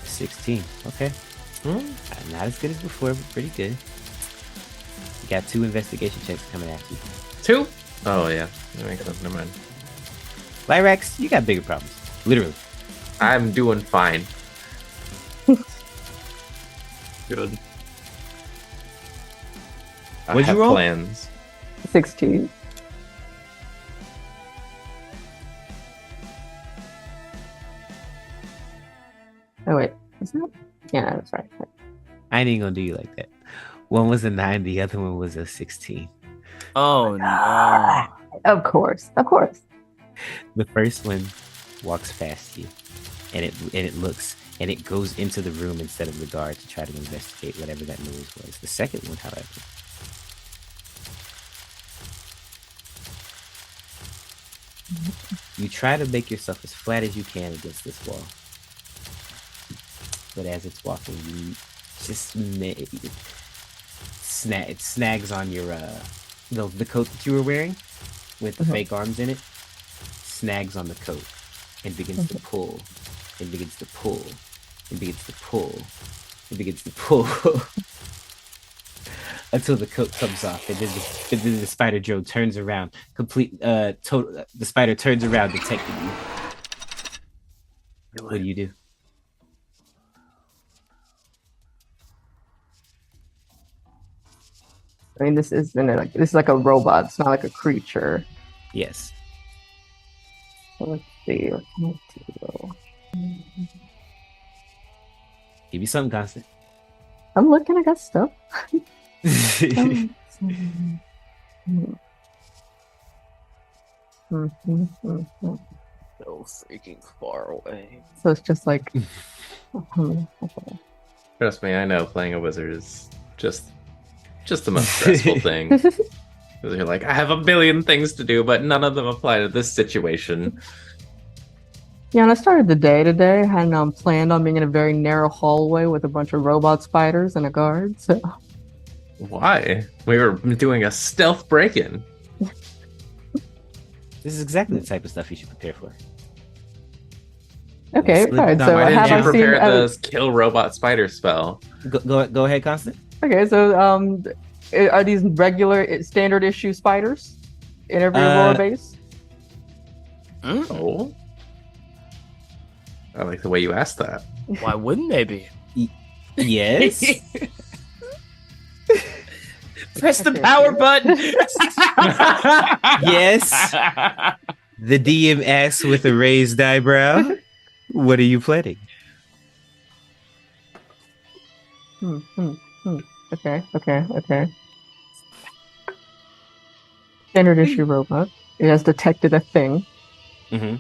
16. Okay. Not as good as before, but pretty good. You got 2 investigation checks coming at you. 2? Oh, yeah. Never mind. Lyrax, you got bigger problems. Literally. I'm doing fine. Good. I What'd you have roll? plans. 16. Oh wait, is that? Yeah, that's right. I ain't even gonna do you like that. One was a 9, the other one was a 16. Oh no. Of course, of course. The first one walks past you, and it looks, and it goes into the room instead of the guard to try to investigate whatever that noise was. The second one, however, you try to make yourself as flat as you can against this wall, but as it's walking, you just it snags on your the coat that you were wearing with the fake arms in it. Snags on the coat and begins to pull and begins to pull and begins to pull and begins to pull until the coat comes off, and then the spider Joe turns around, the spider turns around, detecting you. What do you do? I mean, this is like a robot. It's not like a creature. Yes. So let's see. Let's do. Give me something, Constant. I'm looking. I got stuff. So freaking far away. So it's just like. Trust me, I know playing a wizard is just the most stressful thing. Because you're like, I have a billion things to do, but none of them apply to this situation. Yeah, and I started the day today, and planned on being in a very narrow hallway with a bunch of robot spiders and a guard. So Why? We were doing a stealth break-in. This is exactly the type of stuff you should prepare for. okay, Slip all right. down. So Why didn't have you I seen? prepare the kill robot spider spell? Go ahead, Constant. Okay, so are these regular standard issue spiders in every Aurora base? Oh. I like the way you asked that. Why wouldn't they be? Yes. Press the power button. Yes. The DM asks with a raised eyebrow, "What are you planning?" Okay. Standard issue robot. It has detected a thing. Mm-hmm.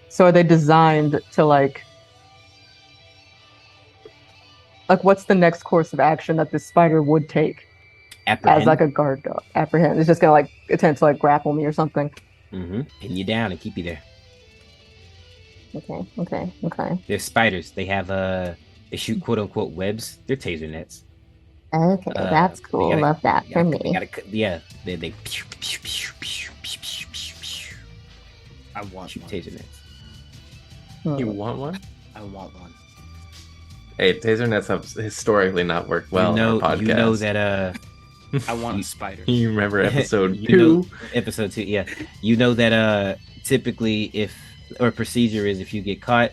So are they designed to like what's the next course of action that this spider would take as like a guard dog? Apprehend. It's just gonna like attempt to like grapple me or something. Mm-hmm. Pin you down and keep you there. Okay. They're spiders. They have they shoot quote unquote webs. They're taser nets. Okay, that's cool. Love that for me. They pew, pew, pew, pew, pew, pew, pew, pew. I want Shoot one. taser nets. You want one? I want one. Hey, taser nets have historically not worked well on our podcast. You know that I want a spider. You remember episode You 2? know- episode 2, yeah. You know that typically procedure is if you get caught,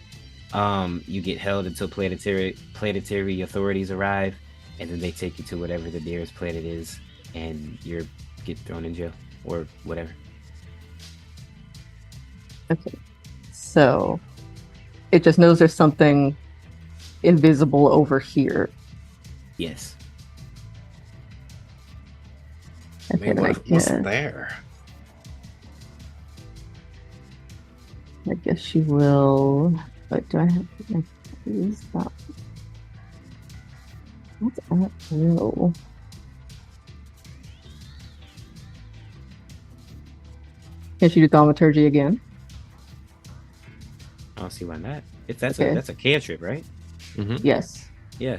you get held until planetary authorities arrive, and then they take you to whatever the nearest planet is, and you get thrown in jail or whatever. Okay. So it just knows there's something invisible over here. Yes. I mean, Okay, what if it wasn't there? I guess she will. But do I have to use that? What's at will? Can she do thaumaturgy again? I don't see why not. If that's Okay. that's a cantrip, right? Yes. Yeah.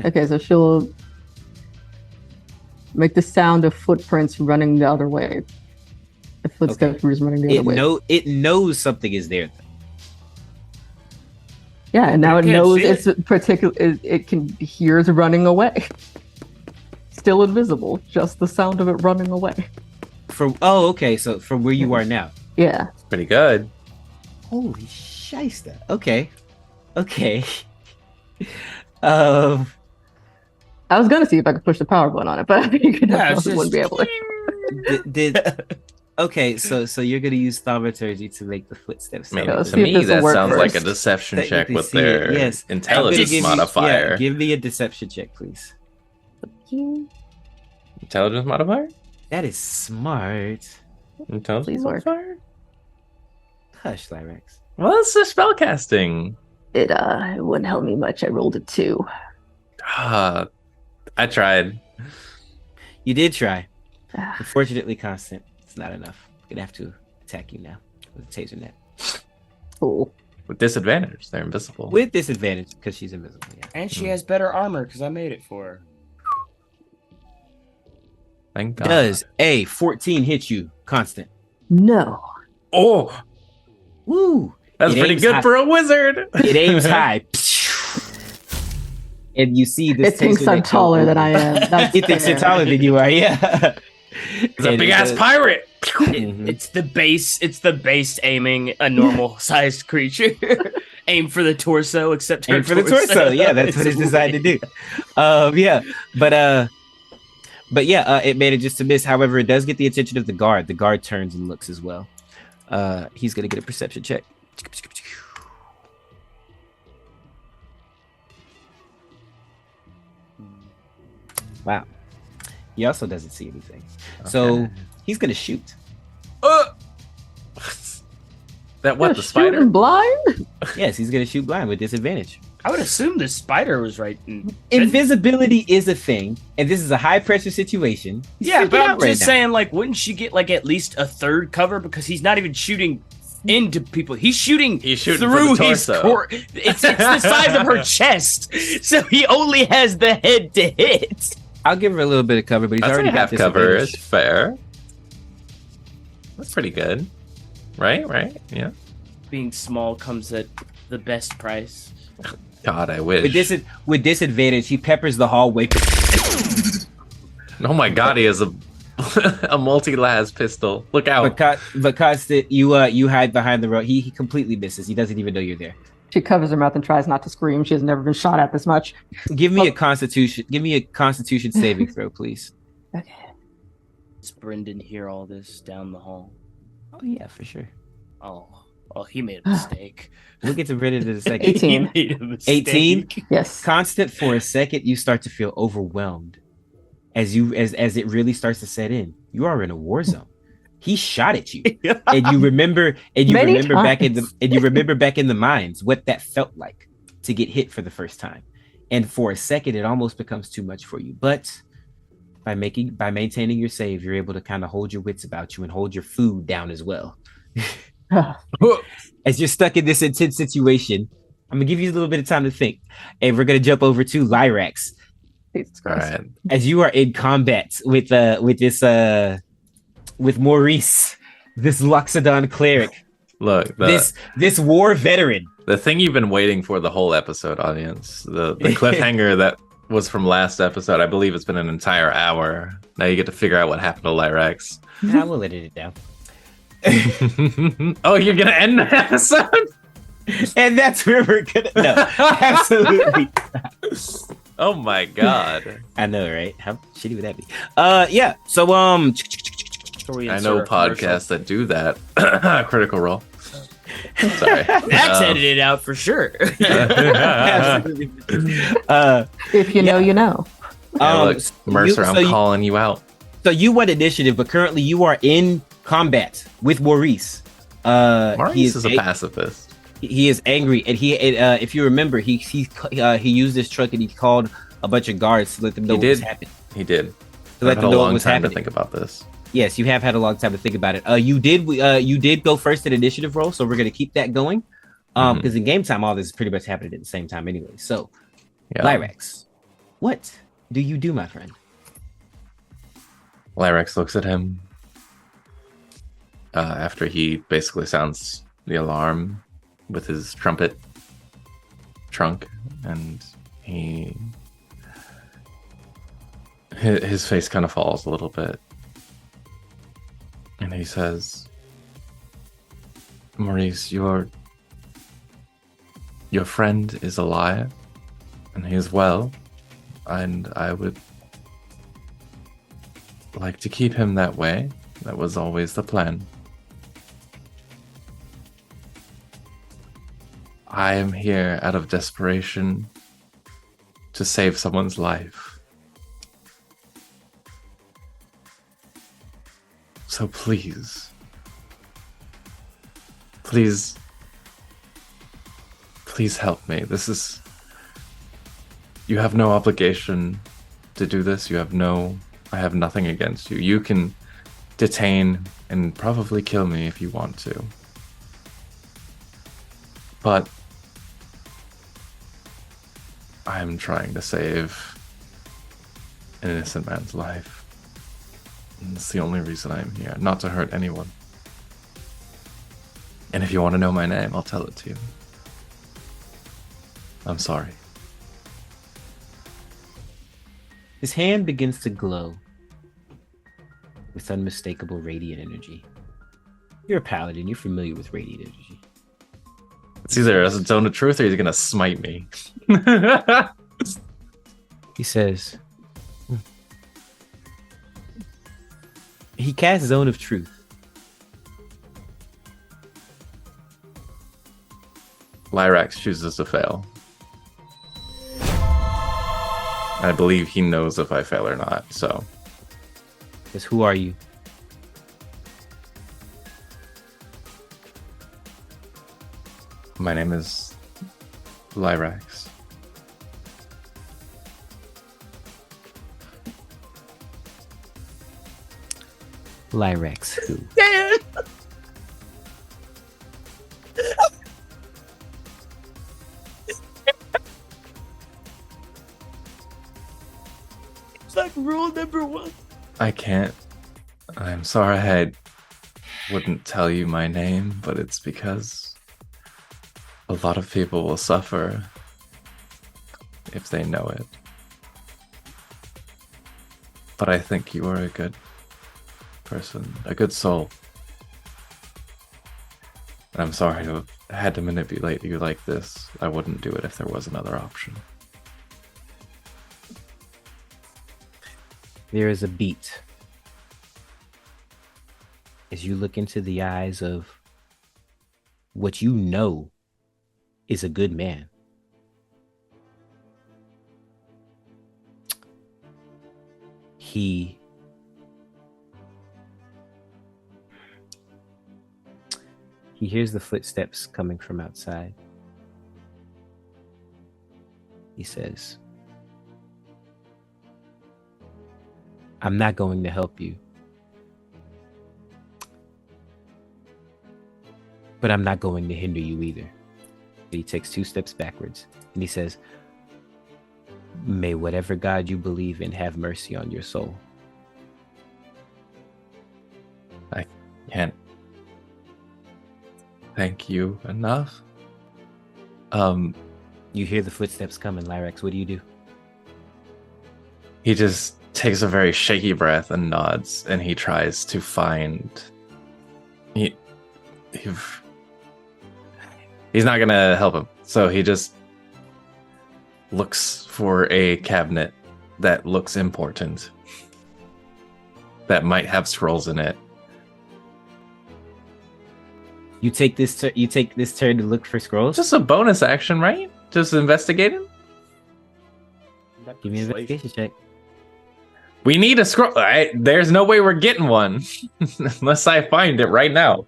Okay, so she'll make the sound of footprints running the other way. The footsteps is running the other way. It knows something is there. Yeah, and now It it can't knows see it's particular. It can hear it running away. Still invisible, just the sound of it running away. Okay, so from where you are now. Yeah. Pretty good. Holy shyster. Okay. I was gonna see if I could push the power button on it, but I figured I wouldn't be able to. Okay, so you're gonna use thaumaturgy to make the footsteps. I mean, let's to see if me, this will that work sounds like a first. deception check Technically with see it, their yes. intelligence modifier. Give me a deception check, please. Intelligence modifier? That is smart. Intelligence Please work. modifier? Hush, Lyrax. Well, it's the spellcasting. It wouldn't help me much. I rolled a 2. I tried. You did try. Unfortunately, constant. It's not enough. I'm gonna have to attack you now with a taser net. Cool. With disadvantage, they're invisible. With disadvantage because she's invisible. Yeah. And she has better armor because I made it for her. Thank God. Does a 14 hit you constant? No. Oh, Woo! that's It pretty aims good high. for a wizard. It aims high. And you see this. It thinks taser I'm net go taller than over. I am. That's It thinks you're fair. taller than you are. Yeah. He's a big ass pirate. Mhm. It's the base aiming a normal sized creature. Aim for the torso, except her Aim for the torso. Yeah, that's what it's designed to do. Yeah, but yeah, it manages to miss. However, it does get the attention of the guard. The guard turns and looks as well. He's gonna get a perception check. Wow. He also doesn't see anything. So Okay. he's gonna shoot. That what, the You're spider? shooting blind? Yes, he's gonna shoot blind with disadvantage. I would assume the spider was right. Invisibility is a thing, and this is a high pressure situation. He's Yeah, freaking but I'm out right just now. saying, like, wouldn't she get like at least a third cover because he's not even shooting into people. He's shooting through for the his torso. core. It's the size of her chest, so he only has the head to hit. I'll give her a little bit of cover, but he's That's already half got cover. disadvantage. It's fair. That's pretty good. Right? Yeah. Being small comes at the best price. God, I wish. With disadvantage, he peppers the hallway. Oh my God, he has a a multi-las pistol. Look out! But constant, you hide behind the road. He completely misses. He doesn't even know you're there. She covers her mouth and tries not to scream. She has never been shot at this much. Give me a constitution. Give me a constitution saving throw, please. Okay. Does Brenden hear all this down the hall? Oh yeah, for sure. Oh, he made a mistake. We'll get to Brenden in a second. 18. He made a mistake. 18? Yes. Constant, for a second, you start to feel overwhelmed as it really starts to set in. You are in a war zone. He shot at you, and you remember Many back in times. the mines what that felt like to get hit for the first time. And for a second, it almost becomes too much for you. But by maintaining your save, you're able to kind of hold your wits about you and hold your food down as well. As you're stuck in this intense situation, I'm gonna give you a little bit of time to think, and we're gonna jump over to Lyrax. Jesus All Christ. right. As you are in combat with Maurice, this Loxodon cleric, Look, this war veteran. the thing you've been waiting for the whole episode, audience. The cliffhanger that was from last episode. I believe it's been an entire hour. Now you get to figure out what happened to Lyrax. I will edit it down. Oh, you're gonna end the episode? And that's where we're gonna. No, absolutely. Oh my God! I know, right? How shitty would that be? Yeah. So I know podcasts that do that. Critical Role. Sorry. That's edited out for sure. Absolutely. If you know, you know. Yeah, look, Mercer, I'm you- calling you out. So you won initiative, but currently you are in combat with Maurice. Maurice is a pacifist. He is angry, and if you remember, he used his truck and he called a bunch of guards to let them know what was happening. He did. To let them know what was happening. To think about this. Yes, you have had a long time to think about it. You did go first in initiative roll, so we're gonna keep that going. Because in game time, all this is pretty much happening at the same time anyway. So, Lyrax, what do you do, my friend? Lyrax looks at him after he basically sounds the alarm with his trumpet trunk, and his face kind of falls a little bit, and he says, Maurice, your friend is alive, and he is well, and I would like to keep him that way. That was always the plan. I am here out of desperation to save someone's life. So please help me. You have no obligation to do this. I have nothing against you. You can detain and probably kill me if you want to. But I am trying to save an innocent man's life. And it's the only reason I'm here, not to hurt anyone. And if you want to know my name, I'll tell it to you. I'm sorry. His hand begins to glow with unmistakable radiant energy. You're a paladin. You're familiar with radiant energy. It's either a zone of truth or he's gonna smite me. He says, he casts Zone of Truth. Lyrax chooses to fail. I believe he knows if I fail or not, so. Says, who are you? My name is Lyrax. Lyrax who? It's like rule number 1. I can't. I'm sorry I wouldn't tell you my name, but it's because a lot of people will suffer if they know it. But I think you are a good person, a good soul. And I'm sorry to have had to manipulate you like this. I wouldn't do it if there was another option. There is a beat as you look into the eyes of what you know is a good man. He hears the footsteps coming from outside. He says, I'm not going to help you, but I'm not going to hinder you either. He takes 2 steps backwards and he says, may whatever God you believe in have mercy on your soul. I can't thank you enough. You hear the footsteps coming, Lyrax. What do you do? He just takes a very shaky breath and nods, and he tries to find. He's not gonna help him, so he just looks for a cabinet that looks important, that might have scrolls in it. You take this turn to look for scrolls? Just a bonus action, right? Just investigating. Give me an investigation check. We need a scroll. There's no way we're getting one unless I find it right now.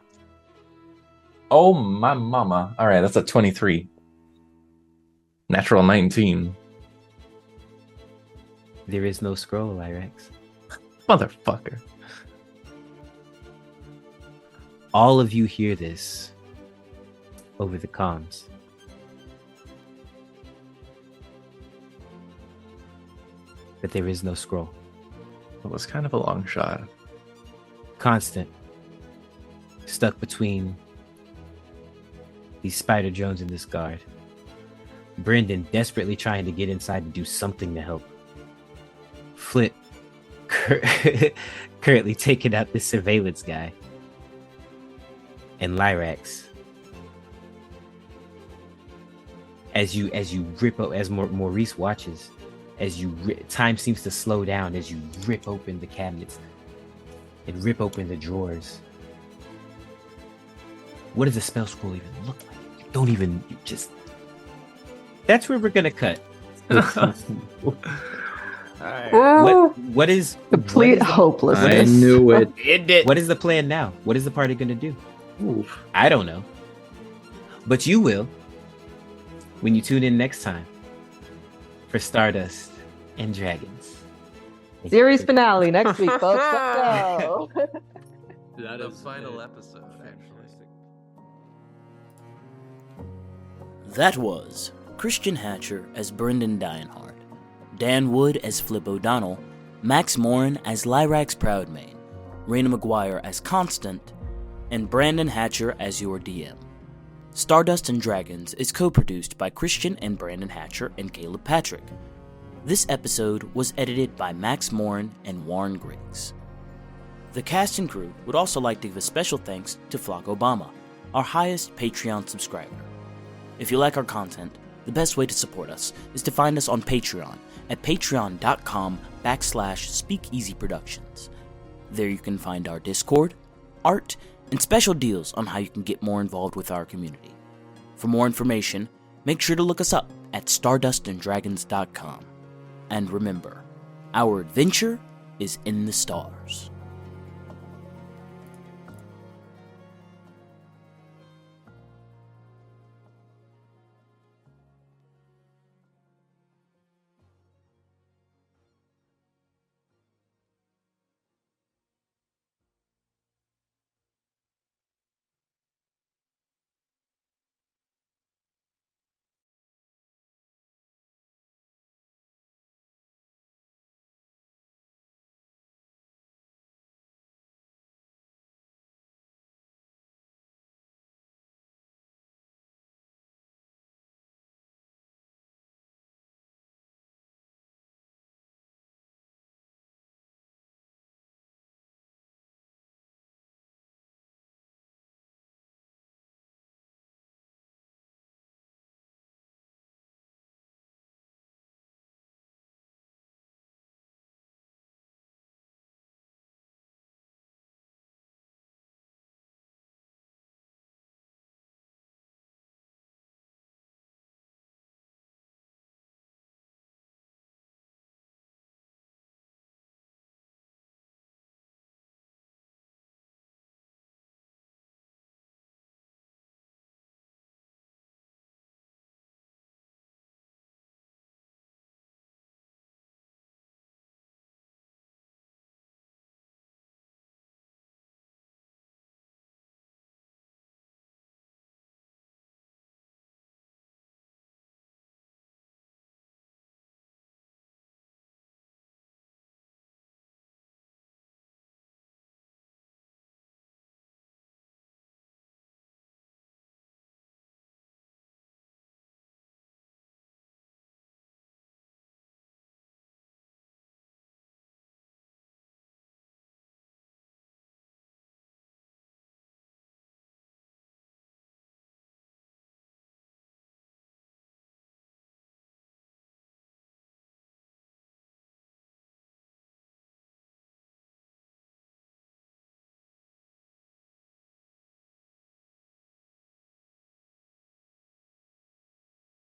Oh, my mama. All right, that's a 23. Natural 19. There is no scroll, Lyrax. Motherfucker. All of you hear this over the comms. But there is no scroll. It was kind of a long shot. Constant. Stuck between these Spider Jones and this guard. Brenden desperately trying to get inside and do something to help. Flip currently taking out this surveillance guy. And Lyrax. As Maurice watches, time seems to slow down as you rip open the cabinets and rip open the drawers. What does a spell scroll even look like? That's where we're gonna cut. What is Complete hopelessness. I knew it. What is the plan now? What is the party gonna do? Oof. I don't know. But you will when you tune in next time for Stardust and Dragons. Series finale next week, folks. Let's go. That The is final it. episode, actually. That was Christian Hatcher as Brenden Dionheart, Dan Wood as Flip Odonell, Max Morin as Lyrax Proudmane, Rayna Mcguire as Constant, and Brandon Hatcher as your DM. Stardust and Dragons is co-produced by Christian and Brandon Hatcher and Caleb Patrick. This episode was edited by Max Morin and Warren Griggs. The cast and crew would also like to give a special thanks to Flock Obama, our highest Patreon subscriber. If you like our content, the best way to support us is to find us on Patreon at patreon.com/SpeakeAsyProductions. There you can find our Discord, art, and special deals on how you can get more involved with our community. For more information, make sure to look us up at stardustanddragons.com. And remember, our adventure is in the stars.